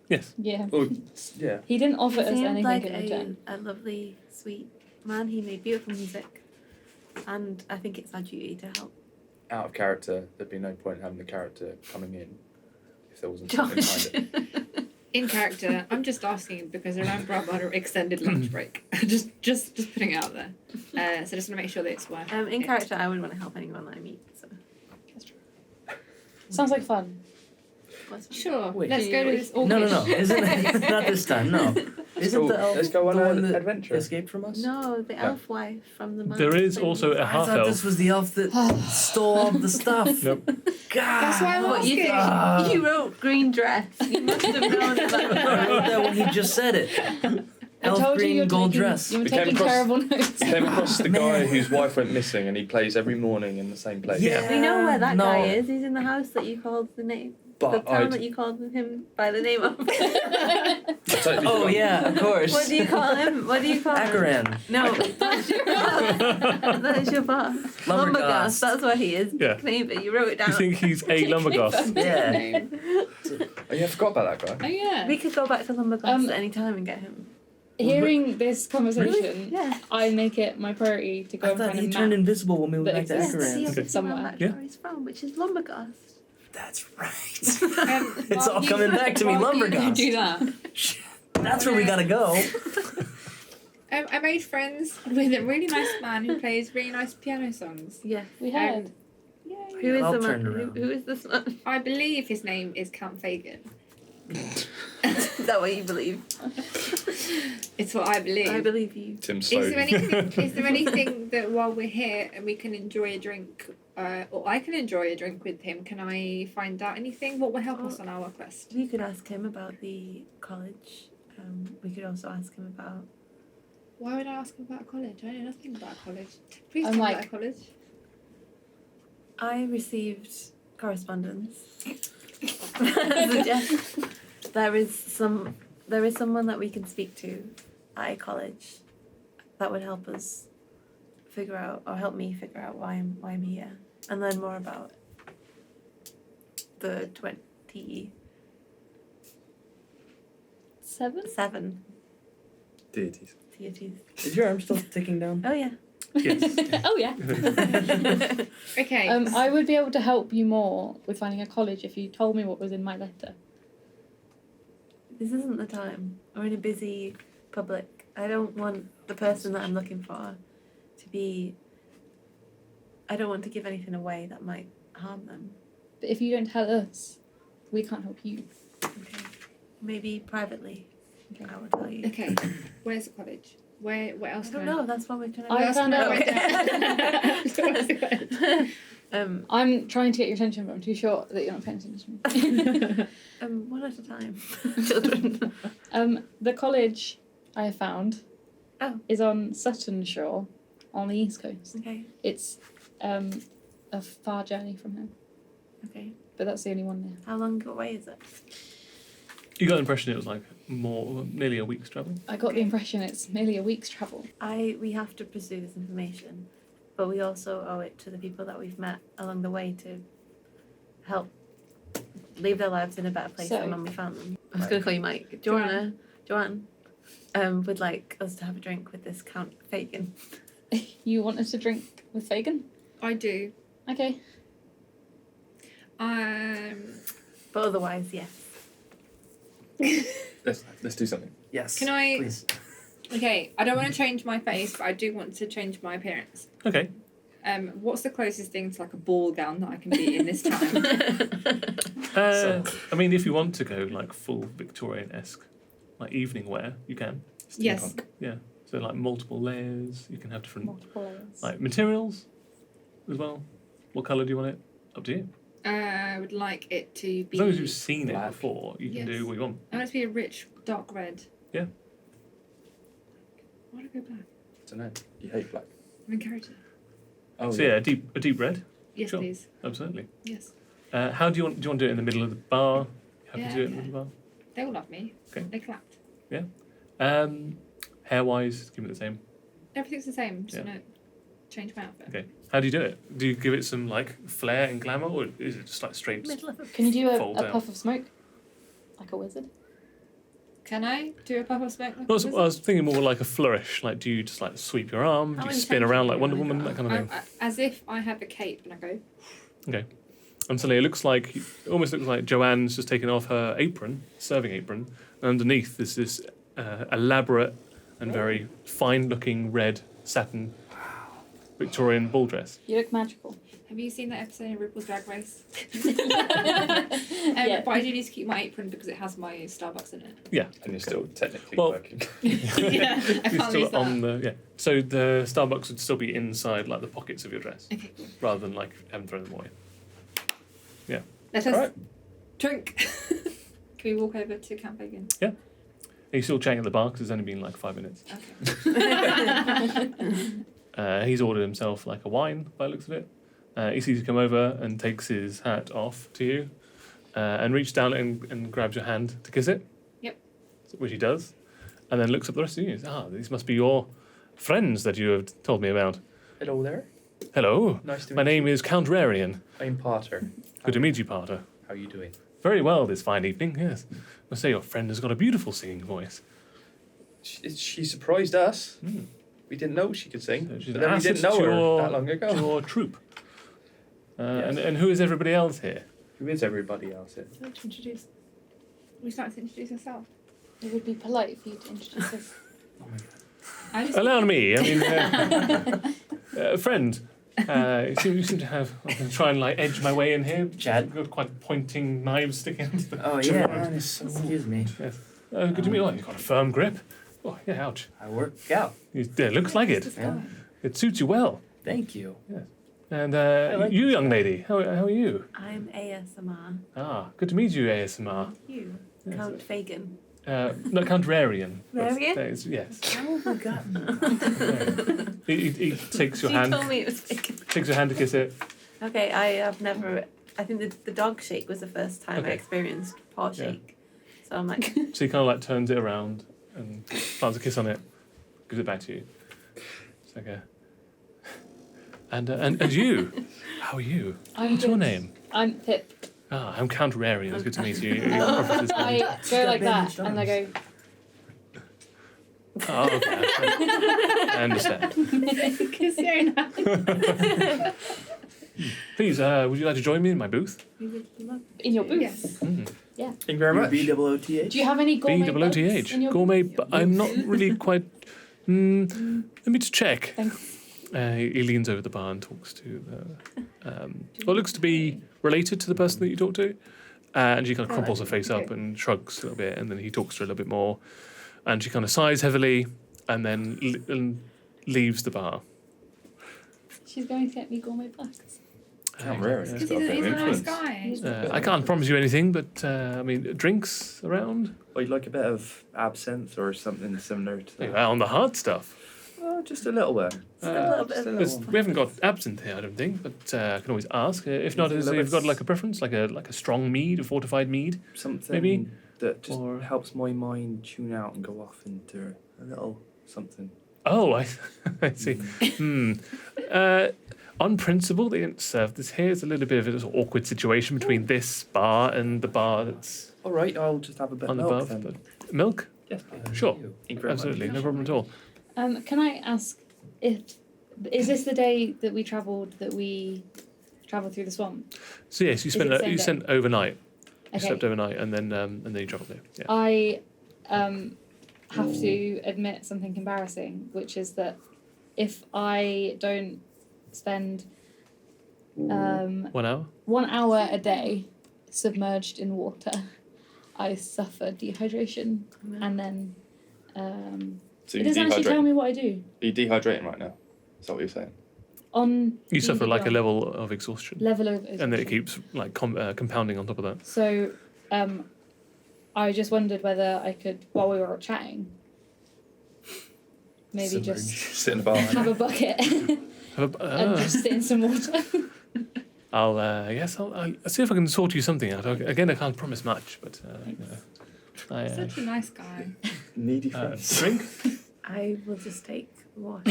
Yes. Yeah. Oh, yeah. He didn't offer He us seemed anything like in return. a lovely, sweet man. He made beautiful music, and I think it's our duty to help. Out of character, there'd be no point having the character coming in if there wasn't something behind it. In character, I'm just asking because I remember about our extended lunch break. just putting it out there. So just want to make sure that it's worth. In it. character, I would want to help anyone that I meet. So. Sounds like fun. Sure. Wait. Let's go to this orcish. No. Isn't it? Not this time. No. Isn't the elf Let's go on the one an that adventure. escaped from us? No, the elf wife from the. There is also a I half thought this elf. was the elf that stole all the stuff. Nope. God. That's why I'm What you think? asking. You wrote green dress. You must have known I about wrote that when he just said it. I Elf told green you gold taking, dress. You were We came taking across- terrible notes. Came across the guy Man. whose wife went missing and he plays every morning in the same place. Yeah. We know where that No. guy is. He's in the house that you called the name. The But town I'd that you called him by the name of. totally Oh forgot. yeah, of course. What do you call him? What do you call him? Akaran. No, that's your boss. That's your boss. Lumbergast. That's where he is. Yeah. Maybe you wrote it down. You think he's a lumbergast? Yeah. Oh yeah, I forgot about that guy. Oh yeah. We could go back to Lumbergast Um, at any time and get him. Hearing this conversation, Yeah. I make it my priority to go I and thought find a he map. turned invisible when we went that back to exists. Yes, Akaran. see Okay. Somewhere. that's Yeah. where he's from, which is Lumbergast. That's right. It's all coming back to me, Lumbergast. Do that. That's where we gotta go. I made friends with a really nice man who plays really nice piano songs. Yeah. We had. Yay. Who is I'll the turn man? around. Who is this man? I believe his name is Count Fagin. Is that what you believe? It's what I believe. I believe you. Tim Is there Slowden. anything that while we're here and we can enjoy a drink, or I can enjoy a drink with him, can I find out anything? What will help us on our quest? We could ask him about the college. We could also ask him about. Why would I ask him about college? I know nothing about college. Please I'm tell me like- about college. I received correspondence. Suggests there is someone that we can speak to at a college that would help us figure out, or help me figure out why I'm here and learn more about the 27 Deities. deities. Is your arm still ticking down? Oh yeah. Yes. Oh yeah. Okay. I would be able to help you more with finding a college if you told me what was in my letter. This isn't the time. We're in a busy public. I don't want the person that I'm looking for to be. I don't want to give anything away that might harm them. But if you don't tell us, we can't help you. Okay. Maybe privately. Okay. I will tell you. Okay. Where's the college? What I else? don't can know. That's what we're trying to. I found out- I'm trying to get your attention, but I'm too sure that you're not paying attention to me. One at a time, children. The college I have found is on Sutton Shore on the east coast. Okay. It's a far journey from here, Okay. but that's the only one there. How long away is it? You got the impression it was like nearly a week's travel. I got the Okay. impression it's nearly a week's travel. We have to pursue this information, but we also owe it to the people that we've met along the way to help leave their lives in a better place So- than when we found them. I was going to call you Mike. Joanne would like us to have a drink with this Count Fagin. You want us to drink with Fagin? I do. Okay. But otherwise, yes. Let's do something. Yes. Can I- Please. Okay, I don't want to change my face, but I do want to change my appearance. Okay. What's the closest thing to like a ball gown that I can be in this time? I mean, if you want to go like full Victorian-esque, like evening wear, you can. Yes. Steampunk. Yeah. So like multiple layers. You can have different Multiple layers. like materials as well. What colour do you want it? Up to you. I would like it to be. As long as you've seen it black. before, you can Yes. do what you want. I want it to be a rich dark red. Yeah. Why do I go black? I don't know. You hate black. I'm in character. Oh, So yeah, a deep red. Yes, Sure. please. Absolutely. Yes. How do you want? Do you want to do it in the middle of the bar? Happy Yeah, to do it in the okay. middle of the They all love me. Okay. They clapped. bar? Hair wise, give it the same. Everything's the same. Just Yeah. gonna change my outfit. Okay. How do you do it? Do you give it some like flair and glamour, or is it just like straight? Middle of a Can you do Fold a down. puff of smoke? Like a wizard? Can I do a puff of smoke? Like I was, a I wizard? was thinking more like a flourish. Like, do you just like sweep your arm? Do How you spin around like Wonder intentional Woman? you That kind of thing. As if I have a cape and I go. And suddenly it looks like, it almost looks like Joanne's just taken off her apron, serving apron, and underneath is this elaborate and very fine-looking red satin Victorian ball dress. You look magical. Have you seen that episode of RuPaul's Drag Race? Yeah. But I do need to keep my apron because it has my Starbucks in it. Yeah. And you're still technically Well- working. Yeah, I You're can't still lose that. on the yeah. So the Starbucks would still be inside like the pockets of your dress, Okay, cool. rather than like having thrown them away. Let us Alright. drink. Can we walk over to Camp Hagen? Are you still chatting at the bar? Because it's only been like 5 minutes. Okay. He's ordered himself like a wine by the looks of it. He sees you come over and takes his hat off to you and reaches down and grabs your hand to kiss it. Yep. Which he does. And then looks up the rest of you. These must be your friends that you have told me about. Hello there. Hello, Nice to my meet name is Count Rarian. you. I'm Potter. Good to meet you, Parter. How are you doing? Very well this fine evening, yes. I must say your friend has got a beautiful singing voice. She surprised us. Mm. We didn't know she could sing. So she's But an then we asset didn't know to her your- that long To ago. your troupe. Yes. And who is everybody else here? Who is everybody else? Here? Would you introduce? Would you like to introduce yourself? It would be polite for you to introduce us. I just. Allow me, I mean, friend. You seem to have. I'm going to try and like edge my way in here. Chad? You've got quite pointing knives sticking out. The Oh to the yeah, front. excuse me. Good to meet you. You've got a firm grip. Oh yeah, ouch. I work out. Yeah, looks like it. Yeah. It suits you well. Thank you. And like you, this young guy. lady, how are you? I'm ASMR. Good to meet you, ASMR. You, Yes. Count Fagan. No, Count Rarian. Rarian? Yes. How have we gotten? He takes your She hand. told me it was Fagan. Takes your hand to kiss it. Okay, I have never. I think the dog shake was the first time I Okay. experienced paw Yeah. shake. So I'm like, So he kind of like turns it around and plants a kiss on it, gives it back to you. It's like a. And you, how are you? What's your name? I'm Pip. I'm Count Rarian. It's good to meet you. Your Um, prophet is- I go Step like in that and and I go, Oh, okay. I understand. kiss your hand. Please, would you like to join me in my booth? we would love. In your booth. Yes. Thank you very much. BOOTH. Do you have any gourmet bugs in BOOTH. your Gourmet, booth? but I'm not really quite. Let me just check. Thanks. He leans over the bar and talks to what looks to be related to the person that you talk to. And she kind of crumples her face up and shrugs a little bit, and then he talks to her a little bit more. And she kind of sighs heavily and then leaves the bar. She's going to get me gourmet bugs. Count Rarian. Yeah. Because Got a he's bit a of nice influence. guy. I can't promise you anything, but I mean, drinks around? Well, you'd like a bit of absinthe or something similar to that? On the hard stuff. Oh, just a little bit. Just a little bit just a of. little We haven't got absinthe here, I don't think, but I can always ask. If not, Anything is a little you've got bit like a preference, like a strong mead, a fortified mead. Something Maybe? that just Or- helps my mind tune out and go off into a little something. Oh, I see. On principle, they didn't serve this here. It's a little bit of an awkward situation between this bar and the bar that's All right, I'll just have a bit on of the milk above. then. But milk? Yes, please. Sure. Thank you very Absolutely, much. no problem at all. Can I ask is this the day that we travelled through the swamp? So yes, you Is spent it the you same spent overnight. You Okay. slept overnight, and then you travelled there. Yeah. I have to admit something embarrassing, which is that if I don't spend 1 hour. 1 hour a day submerged in water, I suffer dehydration, and then So it you're doesn't actually tell dehydrating. me what I do. Are you dehydrating right now? Is that what you're saying? on You suffer D&D like a Beyond, level of exhaustion, level of and then it exhaustion. keeps like compounding on top of that. So, I just wondered whether I could, while we were chatting, maybe just sit in the bar. have a bucket Have a, and just sit in some water. I'll see if I can sort you something out. Again, I can't promise much, but Such a nice guy. Needy friends. drink I will just take water.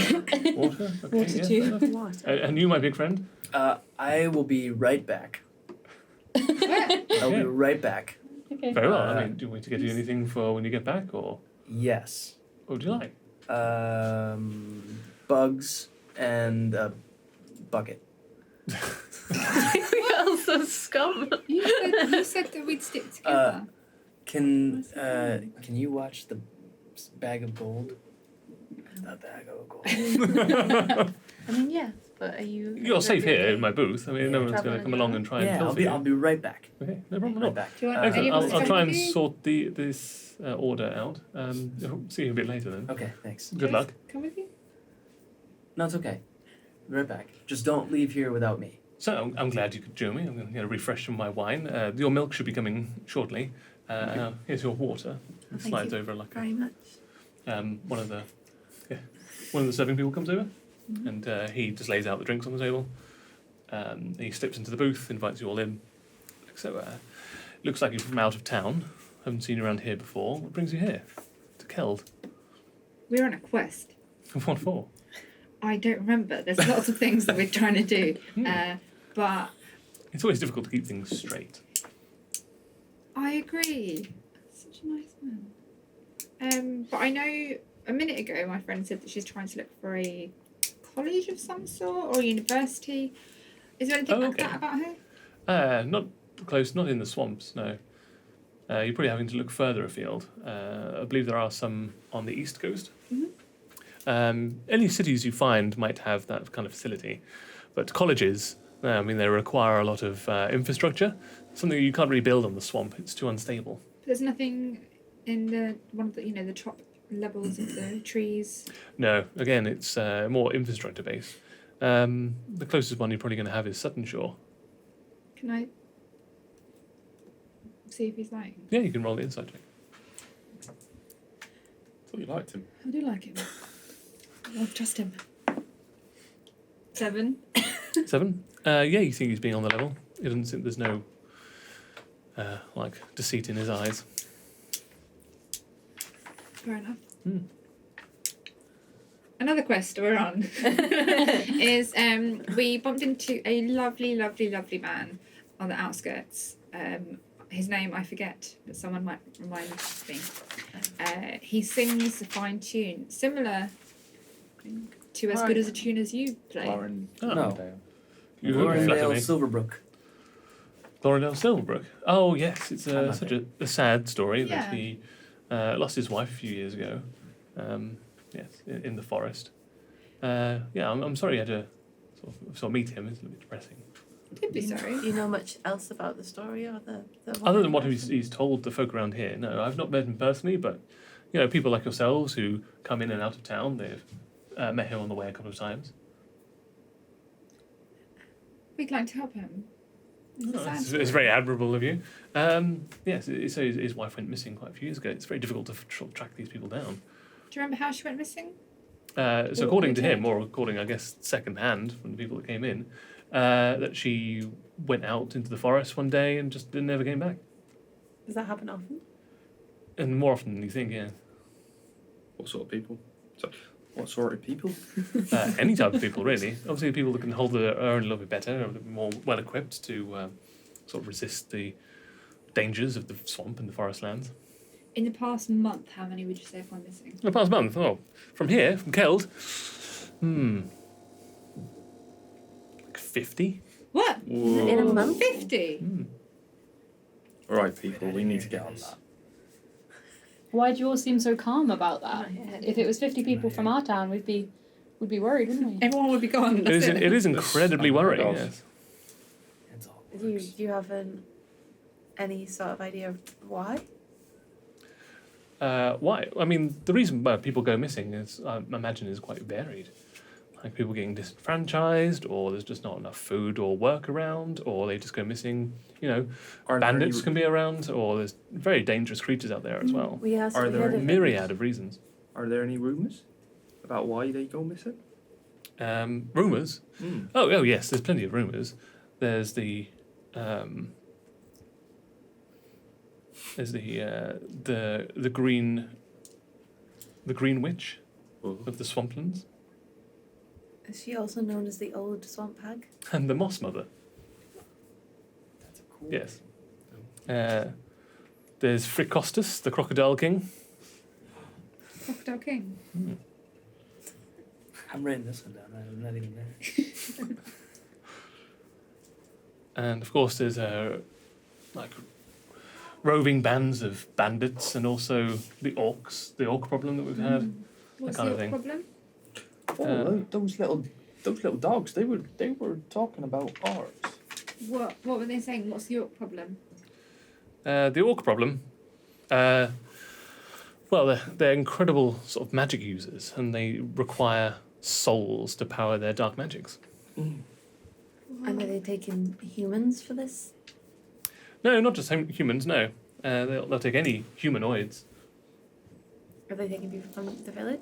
water. Okay, Water yes, too. fair enough. Water. And you, my big friend. I will be right back. I'll be right back. Okay. Very well. I mean, do you want me to get you anything for when you get back, or Yes. what would you like? Bugs and a bucket. We also scum. You said that we'd stick together. Can you watch the bag of gold? The bag of gold. I mean, yes, but are you? You're safe here in my booth. I mean, no one's going to Travelling come along and try and Yeah, filter I'll be right back. you. Okay, no problem at Right all. back. Do you want Excellent. any of us to I'll come try and with you? sort this order out. See you a bit later then. Okay, thanks. Good luck. Come with you? No, it's okay. Be right back. Just don't leave here without me. So I'm glad you could join me. I'm going to refresh from my wine. Your milk should be coming shortly. Now, here's your water. It Thank slides you over like very much. one of the serving people comes over, and he just lays out the drinks on the table. He steps into the booth, invites you all in. So looks like you're from out of town. Haven't seen you around here before. What brings you here? To Keld. We're on a quest. What for? I don't remember. There's lots of things that we're trying to do. But It's always difficult to keep things straight. I agree. Such a nice man. But I know a minute ago my friend said that she's trying to look for a college of some sort or a university. Is there anything Oh, like okay. that about her? Not close, not in the swamps, no. You're probably having to look further afield. I believe there are some on the east coast. Any cities you find might have that kind of facility. But colleges, I mean, they require a lot of infrastructure, something you can't really build on the swamp. It's too unstable. But there's nothing in the one of the the top levels of the trees. No, again, it's more infrastructure based. The closest one you're probably going to have is Sutton Shore. Can I see if he's like? Yeah, you can roll the insight check. Thought you liked him. I do like him. I trust him. 7. 7? Yeah, you think he's being on the level. It doesn't seem there's no deceit in his eyes. Fair enough. Hmm. Another quest we're on is we bumped into a lovely man on the outskirts. His name I forget, but someone might remind me. He sings a fine tune, similar to as good as a tune as you play. Lauren. Oh. No. You flatter Glorindale me. Silverbrook. Glorindale Silverbrook. Oh yes, it's I'm such a sad story Yeah. that he lost his wife a few years ago. Yes, in the forest. I'm sorry you had to sort of meet him. It's a little bit depressing. Don't be sorry. Do you know much else about the story or the Other than what woman? he's told the folk around here, no, I've not met him personally, but people like yourselves who come in and out of town, they've met him on the way a couple of times. We'd like to help him. It's a Oh, sad it's story. very admirable of you. Yes, so his wife went missing quite a few years ago. It's very difficult to track these people down. Do you remember how she went missing? So Or according to returned? him, or according, I guess, second hand from the people that came in, that she went out into the forest one day and just never came back. Does that happen often? And more often than you think, yeah. What sort of people? What sort of people? Any type of people, really. Obviously, people that can hold their own a little bit better, or a little bit more well equipped to sort of resist the dangers of the swamp and the forest lands. In the past month, how many would you say have gone missing? The past month, from here, from Keld, like 50. What? In a month? 50? All right, people, we need to get on that. Why do you all seem so calm about that? My head. If it was 50 people from our town, we'd be worried, wouldn't we? Everyone would be gone. It is, it is incredibly That's worrying, unheard of. yes. It's all Do you have any sort of idea of why? Why? I mean, the reason people go missing is, I imagine, is quite varied. like people getting disenfranchised, or there's just not enough food or work around, or they just go missing. You know, Are there bandits any- can be around, or there's very dangerous creatures out there as well. We asked Are we there heard a of it. Myriad of reasons. Are there any rumours about why they go missing? Rumours? Mm. Oh, yes, there's plenty of rumours. There's the green witch of the swamplands, Is she also known as the old swamp hag? and the moss mother. That's a cool. Yes. There's Fricostus, the crocodile king. Crocodile King. I'm writing this one down. I'm not even there. And of course, there's like roving bands of bandits, and also the orc problem that we've had. What's kind the of thing. problem? Oh, those little dogs. They were talking about ours. What were they saying? What's the York problem? The orc problem. Well, they're incredible sort of magic users, and they require souls to power their dark magics. Mm. And are they taking humans for this? No, not just humans. No, they'll take any humanoids. Are they taking people from the village?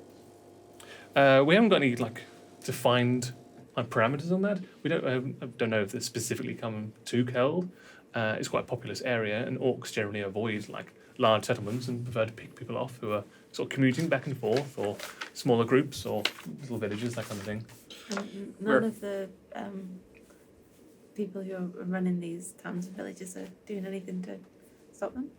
We haven't got any like defined parameters on that. We don't. I don't know if they specifically come to Keld. It's quite a populous area, and orcs generally avoid like large settlements and prefer to pick people off who are sort of commuting back and forth, or smaller groups, or little villages, that kind of thing. And Where- none of the people who are running these towns and villages are doing anything to stop them?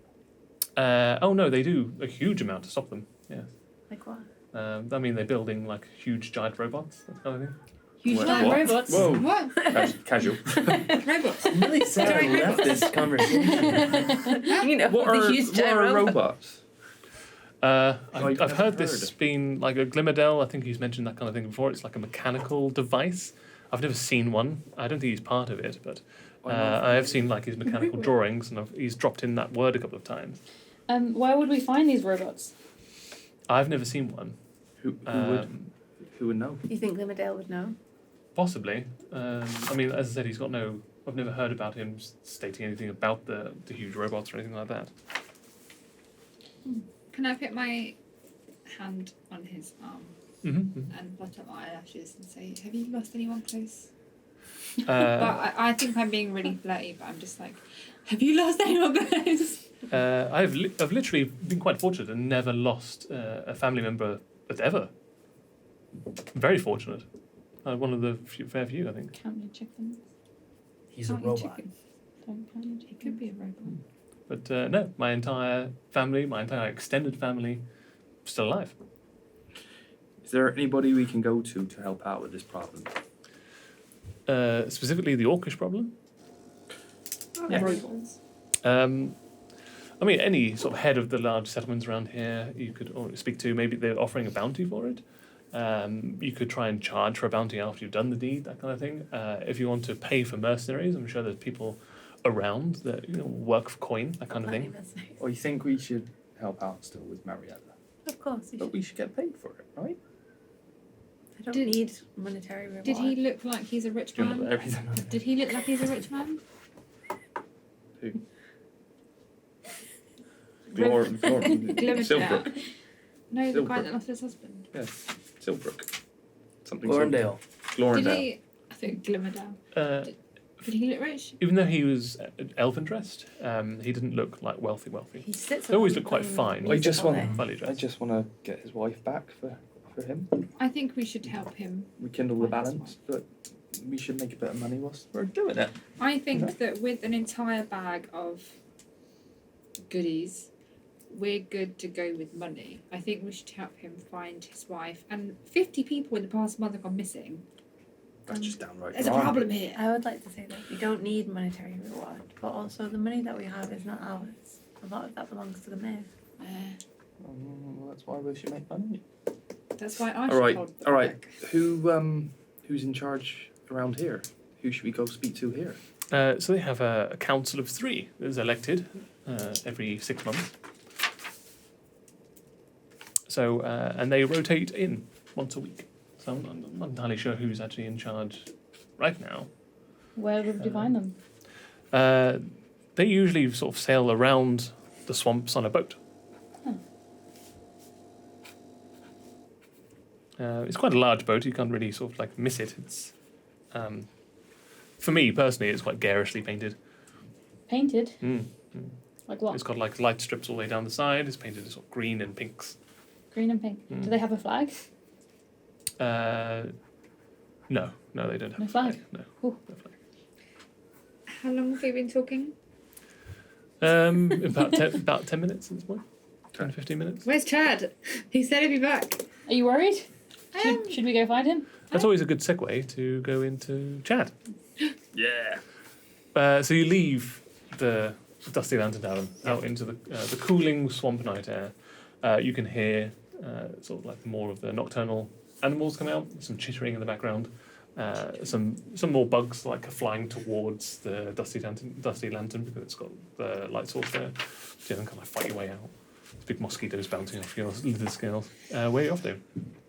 Oh no, they do a huge amount to stop them. Yes. Like what? I mean, they're building like huge giant robots, that kind of thing. Huge What? giant What? robots. Whoa. What? Casual. Robots. I'm really sad I Giant left this conversation. You know, What the are, huge what giant are robot. robots? I've I've heard never this heard. being like a Glimmerdale. I think he's mentioned that kind of thing before. It's like a mechanical device. I've never seen one. I don't think he's part of it, but I have seen like his mechanical drawings, and he's dropped in that word a couple of times. Where would we find these robots? I've never seen one. Who would know? You think Glimmerdale would know? Possibly. I mean, as I said, he's got no. I've never heard about him stating anything about the huge robots or anything like that. Can I put my hand on his arm Mm-hmm. and flutter up my eyelashes and say, "Have you lost anyone close?" Uh, But I think I'm being really flirty. But I'm just like, "Have you lost anyone close?" I've literally been quite fortunate and never lost a family member ever. Very fortunate. One of the fair few, I think. Count your chickens. He's a Can't you robot. chicken? Don't count your It could chickens. be a robot. But no, my entire family, my entire extended family, still alive. Is there anybody we can go to help out with this problem? Specifically the orcish problem. Yeah. Robots. I mean, any sort of head of the large settlements around here you could speak to. Maybe they're offering a bounty for it. You could try and charge for a bounty after you've done the deed, that kind of thing. If you want to pay for mercenaries, I'm sure there's people around that work for coin, that kind of thing. Or you think we should help out still with Marietta? Of course. You But should. we should get paid for it, right? I don't Did- need monetary reward. Did he look like he's a rich Do you know man? everything? Did he look like he's a rich man? Who? Silbrook. No, the guy Silbrook. that lost his husband. Yes, Silbrook. Something. Glorndale. Did Glorndale. he? I think Glimmerdale. Uh, Did he look rich? even though he was elven dressed, he didn't look like wealthy. He sits. They always around look quite playing fine. music I just all want- day. Fairly I dressed. just want to get his wife back for him. I think we should help him. Rekindle the Oh, that's balance, but we should make a bit of money whilst we're doing it. I think Okay. that with an entire bag of goodies, we're good to go with money. I think we should help him find his wife. And 50 people in the past month have gone missing. That's just downright There's a wrong. problem here. I would like to say that we don't need monetary reward, but also the money that we have is not ours. A lot of that belongs to the mayor. Well, that's why we should make money. That's why I should All right, hold the all right. bag. Who's in charge around here? Who should we go speak to here? So they have a council of 3 that is elected every 6 months. So and they rotate in once a week. So I'm not entirely sure who's actually in charge right now. Where would you find them? They usually sort of sail around the swamps on a boat. It's quite a large boat. You can't really sort of like miss it. It's, for me personally, it's quite garishly painted. Painted? Mm. Like what? It's got like light strips all the way down the side. It's painted sort of green and pinks. Green and pink. Mm. Do they have a flag? No, they don't have No a flag? No. Ooh. No flag. How long have we been talking? About 10 minutes at this point. 10, 15 minutes. Where's Chad? He said he'd be back. Are you worried? I am. Should we go find him? That's always a good segue to go into Chad. Yeah. So you leave the Dusty Lantern Tavern out into the cooling swamp night air. You can hear sort of like more of the nocturnal animals come out, some chittering in the background, some more bugs like are flying towards the Dusty Lantern because it's got the light source there. So you can kind of fight your way out. There's big mosquitoes bouncing off your lizard scales. Where are you off to?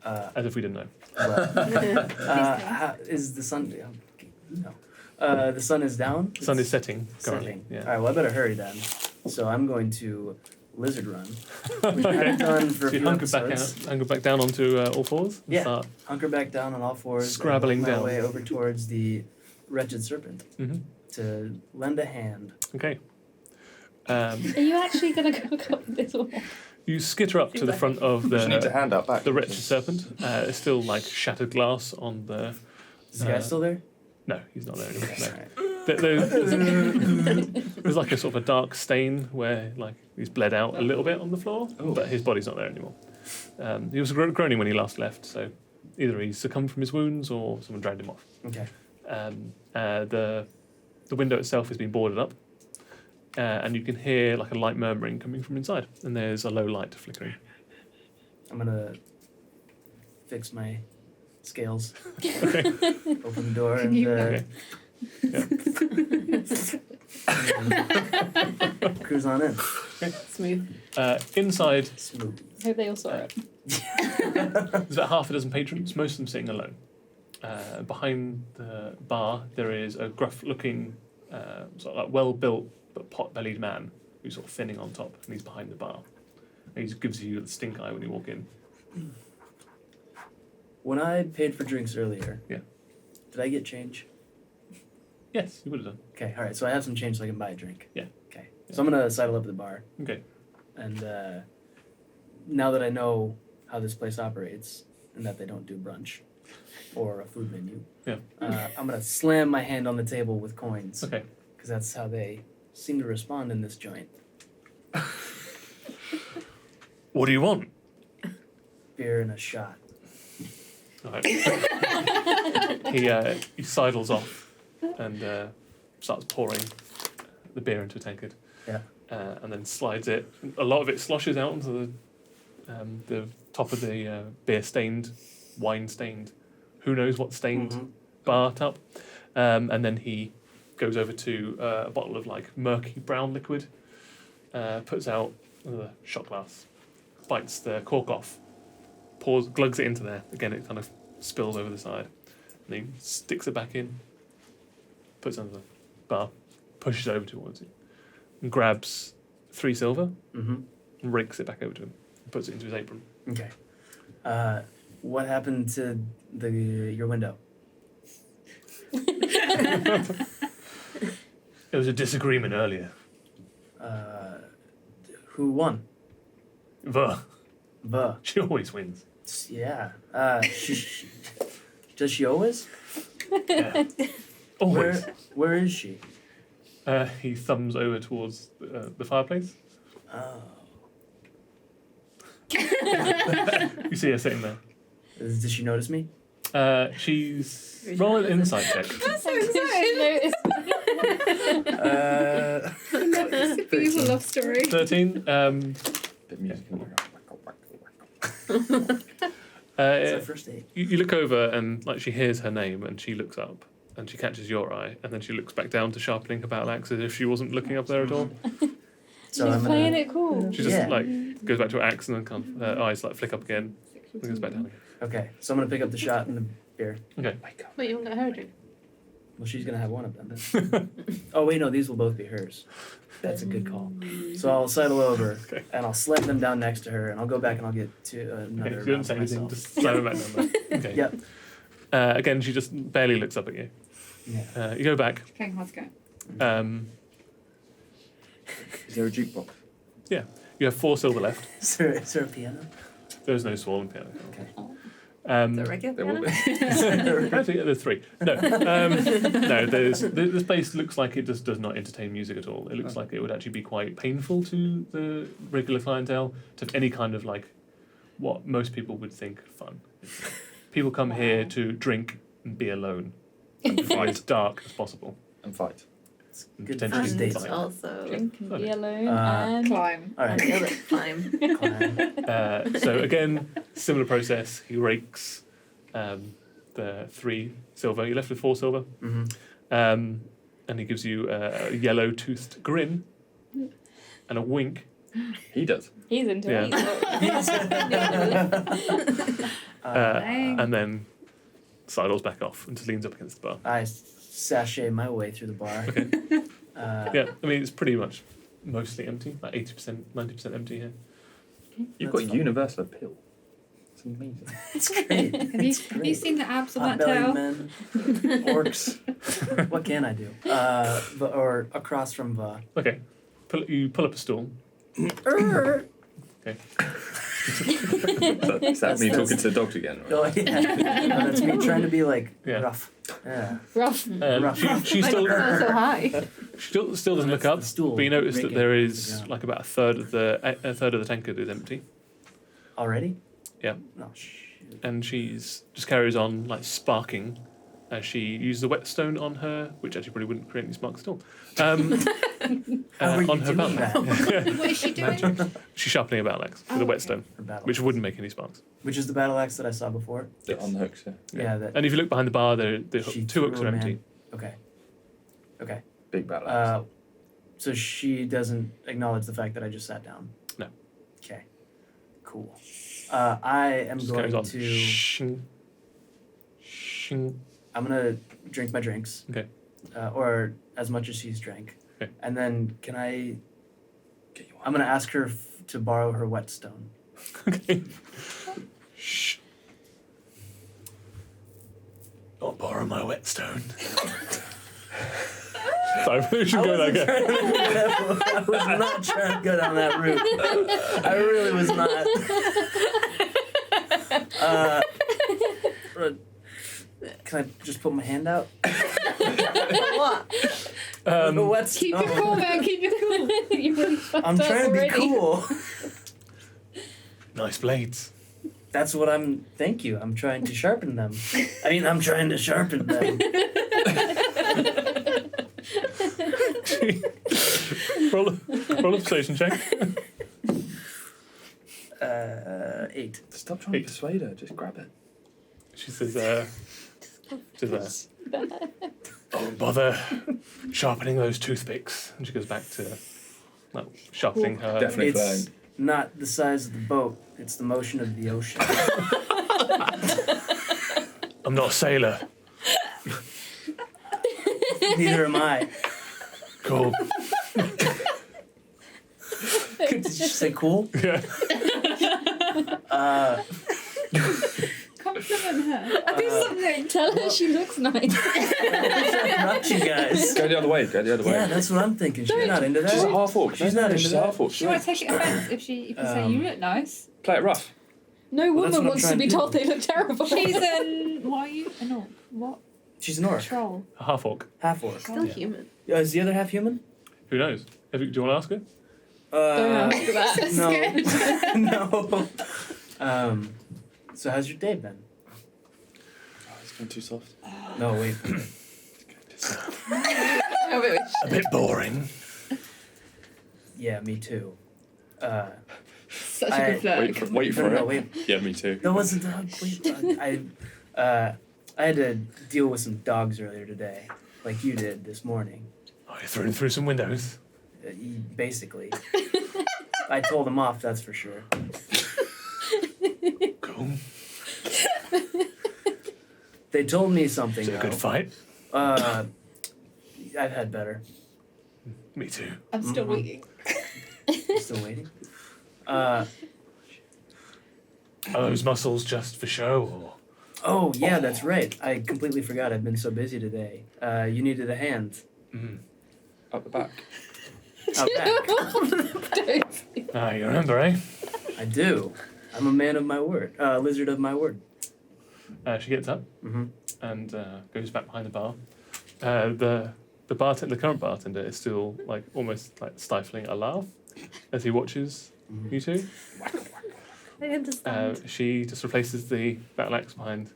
As if we didn't know. Is the sun? No. The sun is down. The sun is setting currently. Setting. Yeah. All right. Well, I better hurry then. So I'm going to lizard run. Which I've done for a So you few hunker back down onto all fours and Yeah. start. Hunker back down on all fours. Scrabbling and make my down. way over towards the wretched serpent Mm-hmm. to lend a hand. Okay. Are you actually going to go up this wall? You skitter up to the front of Just need to the hand out back. wretched serpent. It's still like shattered glass on the. Is the guy still there? No, he's not there anymore. Okay, No. all right. There's like a sort of a dark stain where like he's bled out a little bit on the floor, Oh. but his body's not there anymore. He was groaning when he last left, so either he succumbed from his wounds or someone dragged him off. Okay. The window itself has been boarded up, and you can hear like a light murmuring coming from inside, and there's a low light flickering. I'm gonna fix my scales. Okay. Open the door Can and, you- Okay. and cruise on in. Smooth. Inside, Smooth. I hope they all saw it. there's about half a dozen patrons, most of them sitting alone. Behind the bar, there is a gruff-looking, sort of like well-built but pot-bellied man who's sort of thinning on top, and he's behind the bar. And he gives you the stink eye when you walk in. When I paid for drinks earlier, Yeah. did I get change? Yes, you would have done. Okay, all right. So I have some change so I can buy a drink. Yeah. Okay. So I'm gonna sidle up to the bar, Okay. and now that I know how this place operates and that they don't do brunch or a food menu, Yeah. I'm gonna slam my hand on the table with coins Okay. because that's how they seem to respond in this joint. What do you want? Beer and a shot. All right. He sidles off and starts pouring the beer into a tankard. Yeah. And then slides it. A lot of it sloshes out onto the top of the beer-stained, wine-stained, who knows what stained Mhm. bar top. And then he goes over to a bottle of like murky brown liquid, puts out another shot glass, bites the cork off, glugs it into there. Again, it kind of spills over the side. And he sticks it back in, puts it under the bar, pushes it over towards you, and grabs 3 silver Mm-hmm. and rakes it back over to him, and puts it into his apron. Okay. What happened to your window? There was a disagreement earlier. Who won? She always wins. Yeah. Does she always? Yeah. Always. Where is she? He thumbs over towards the fireplace. Oh. You see her sitting there. Does she notice me? She's roll an insight check. That's so Notice- It's a beautiful love story. 13. Bit music in the background. It's our first date. You look over and like she hears her name and she looks up and she catches your eye and then she looks back down to sharpening her battle axe as if she wasn't looking up there at all. So She's I'm playing gonna. it cool. She just Yeah. like goes back to her axe and then kind of her eyes like flick up again and goes back down again. Okay, so I'm gonna pick up the shot and the beer. Okay. Wait, you haven't got her a drink? Well, she's gonna have one of them. Oh wait, no, these will both be hers. That's a good call. So I'll sidle over Okay. and I'll slam them down next to her, and I'll go back and I'll get to Okay, another. you don't round say for anything, myself. just slam it back down there. Okay. Yep. Again, she just barely looks up at you. Yeah. You go back. Playing hard to go. Is there a jukebox? You have 4 silver left. Is there a piano? There's no swollen piano. Okay. The regular There will piano? be. Actually, yeah, there's 3. No, no. This place looks like it just does not entertain music at all. It looks like it would actually be quite painful to the regular clientele to have any kind of like what most people would think fun. People come here to drink and be alone and be as dark as possible. And fight. And Good potentially first And date. fight. also Drink and be Okay. alone and Climb. All and right. the other climb. Climb. So again, similar process. He rakes the 3 silver. You're left with 4 silver. Mm-hmm. And he gives you a yellow-toothed grin and a wink. He does. he's into Yeah. it. And then sidles back off and just leans up against the bar. I sashay my way through the bar. Okay. Yeah. I mean, it's pretty much mostly empty, like 80%, 90% empty here. You've That's got fine. universal appeal. It's amazing. It's great. Have you seen the abs on that Hot-bellied tail? men, orcs. What can I do? Or across from Okay. You pull up a stool. Okay. Is that me talking to the dogs again? Right? Oh yeah. No, that's me trying to be like Yeah. rough. Yeah. Rough. She still So high. still doesn't look That's up, the stool but you notice that raking there the is ground. like about a third of the tankard is empty, Already? Yeah. Oh shoot. and she's just carries on like sparking as she uses the whetstone on her, which actually probably wouldn't create any sparks at all. How are you On her doing belt. that? What is she doing? She's sharpening a battle axe with Oh, a okay. whetstone, For battle which axe. wouldn't make any sparks. Which is the battle axe that I saw before. On the hooks, yeah. Yeah. That. And if you look behind the bar, the She 2 hooks threw are a man. empty. Okay. Okay. Big battle axe. So she doesn't acknowledge the fact that I just sat down. No. Okay. Cool. I am Just going carries on. to. Shing. Shing. I'm gonna drink my drinks. Okay. Or as much as she's drank. Okay. And then can I? Get you I'm gonna ask her to borrow her whetstone. Okay. Shh. I'll borrow my whetstone. Sorry, we should go that again. I was not trying to go down that route. I really was not. Can I just put my hand out? What? The whetstone. Keep it cool, man. Keep it cool. You're really fucked I'm up trying to be already. cool. Nice blades. That's what I'm. Thank you. I'm trying to sharpen them. I mean, I'm trying to sharpen them. roll a persuasion check. 8. Stop trying to persuade her. Just grab it. She says, "Don't bother sharpening those toothpicks." And she goes back to, sharpening her. Definitely It's flying. not the size of the boat. It's the motion of the ocean. I'm not a sailor. Neither am I. Cool. Did you say cool? Yeah. Compliment her. Do something. Tell her she looks nice. Not you guys. Go the other way. Go the other way. Yeah, that's what I'm thinking. She's not into that. She's a half orc. She's not into She's a that. half orc. She might take it offence if you say you look nice. Play it rough. No Well, that's woman what I'm wants to trying be to do. told they look terrible. She's an. What are you? An orc. What? She's an orc. Troll. A half orc. Half orc. Still Yeah. human. Is the other half human? Who knows? Do you want to ask her? Don't ask that. No. No. So how's your day been? Oh, it's going too soft. No, wait. A bit boring. Yeah, me too. Such a I- good flirt. Wait for No, it. no, wait. Yeah, me too. That wasn't I had to deal with some dogs earlier today, like you did this morning. Oh, you threw him through some windows. Basically. I told him off, that's for sure. Cool. They told me something. Is it a good though. fight? I've had better. Me too. I'm still waiting. Still waiting. Are those muscles just for show, or? Oh yeah, that's right. I completely forgot. I've been so busy today. You needed a hand. Mm. Up the back. Out back. Ah, you remember, eh? I do. I'm a man of my word. Lizard of my word. She gets up Mm-hmm. and goes back behind the bar. The current bartender is still like almost like stifling a laugh as he watches you two. I understand. She just replaces the battle axe behind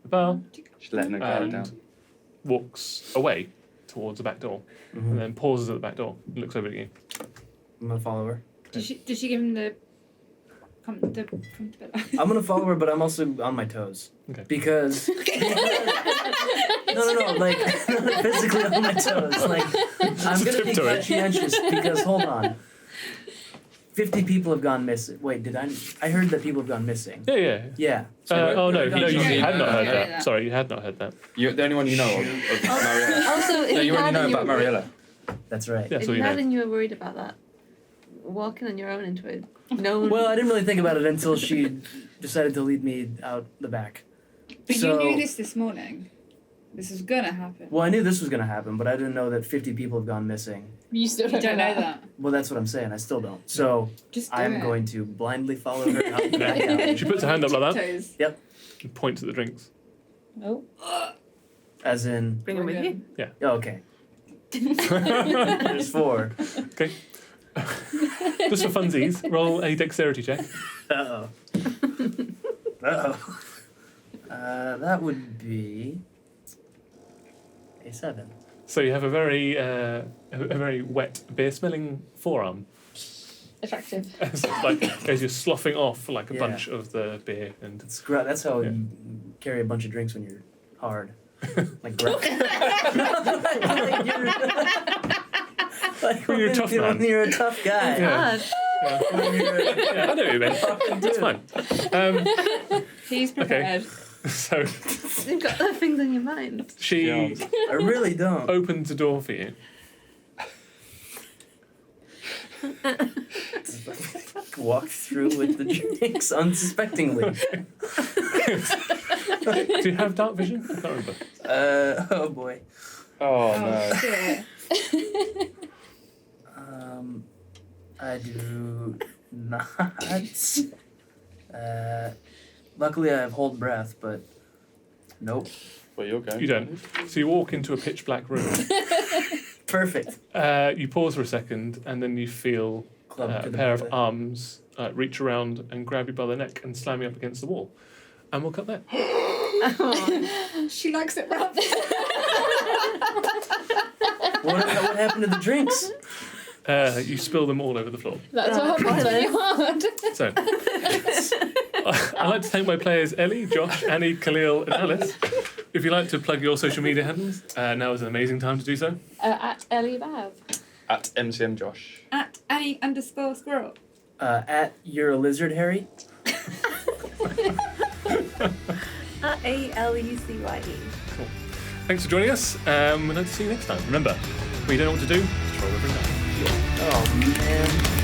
the bar She's letting her guard and down. walks away towards the back door, and then pauses at the back door and looks over at you. I'm gonna follow her. Did she give him the come to bed? I'm gonna follow her, but I'm also on my toes. Okay. Because no, like physically on my toes. Like I'm gonna be Tiptoe. conscientious because hold on. 50 people have gone missing. Wait, did I? I heard that people have gone missing. Yeah. Yeah. Oh no, you you had not heard yeah, that. yeah. Sorry, you had not heard that. You're the only one you know of Mariella. Also, if No, you only had know and about were- Mariella. That's right. Yeah, If so you you had know. and you were worried about that, walking on your own into a known. Well, I didn't really think about it until she decided to lead me out the back. But So- you knew this morning. This was gonna happen. Well, I knew this was gonna happen, but I didn't know that 50 people have gone missing. You still You don't know that. Well, that's what I'm saying. I still don't. So Just do I'm it. going to blindly follow her out the back alley. She puts her hand up like that Toes. and points at the drinks. Oh. As in, Bring him with you. oh, okay. There's 4. Okay. Just for funsies, roll a dexterity check. Uh-oh. Uh-oh. That would be a 7. So you have a very wet, beer-smelling forearm. Attractive. As, as you're sloughing off like a Yeah. bunch of the beer and That's how Yeah. you carry a bunch of drinks when you're hard. Like gruff. Like When you're a tough man. When you're a tough guy. Yeah. God. When you're a, yeah, I know what you mean. That's fine. He's prepared. So You've got other things on your mind. she Yeah. I really don't. opens the door for you. Walk through with the drinks unsuspectingly. Do you have dark vision? I can't remember. Oh boy. Oh no. Shit. I do not. Luckily, I have hold breath, but nope. Well, you're going. You don't. So you walk into a pitch black room. Perfect. You pause for a second, and then you feel Club a to the pair of belly. arms reach around and grab you by the neck and slam you up against the wall. And we'll cut there. She likes it rough. What happened to the drinks? You spill them all over the floor. That's what happens when you're hard. So, I'd like to thank my players Ellie, Josh, Annie, Khalil, and Alice. If you'd like to plug your social media handles, now is an amazing time to do so. At Ellie Bav. At MCM Josh. At Annie_squirrel. At You're a Lizard, Harry. ALUCYE. Thanks for joining us. We'd like to see you next time. Remember, when you don't know what to do, just roll over and die. Oh man.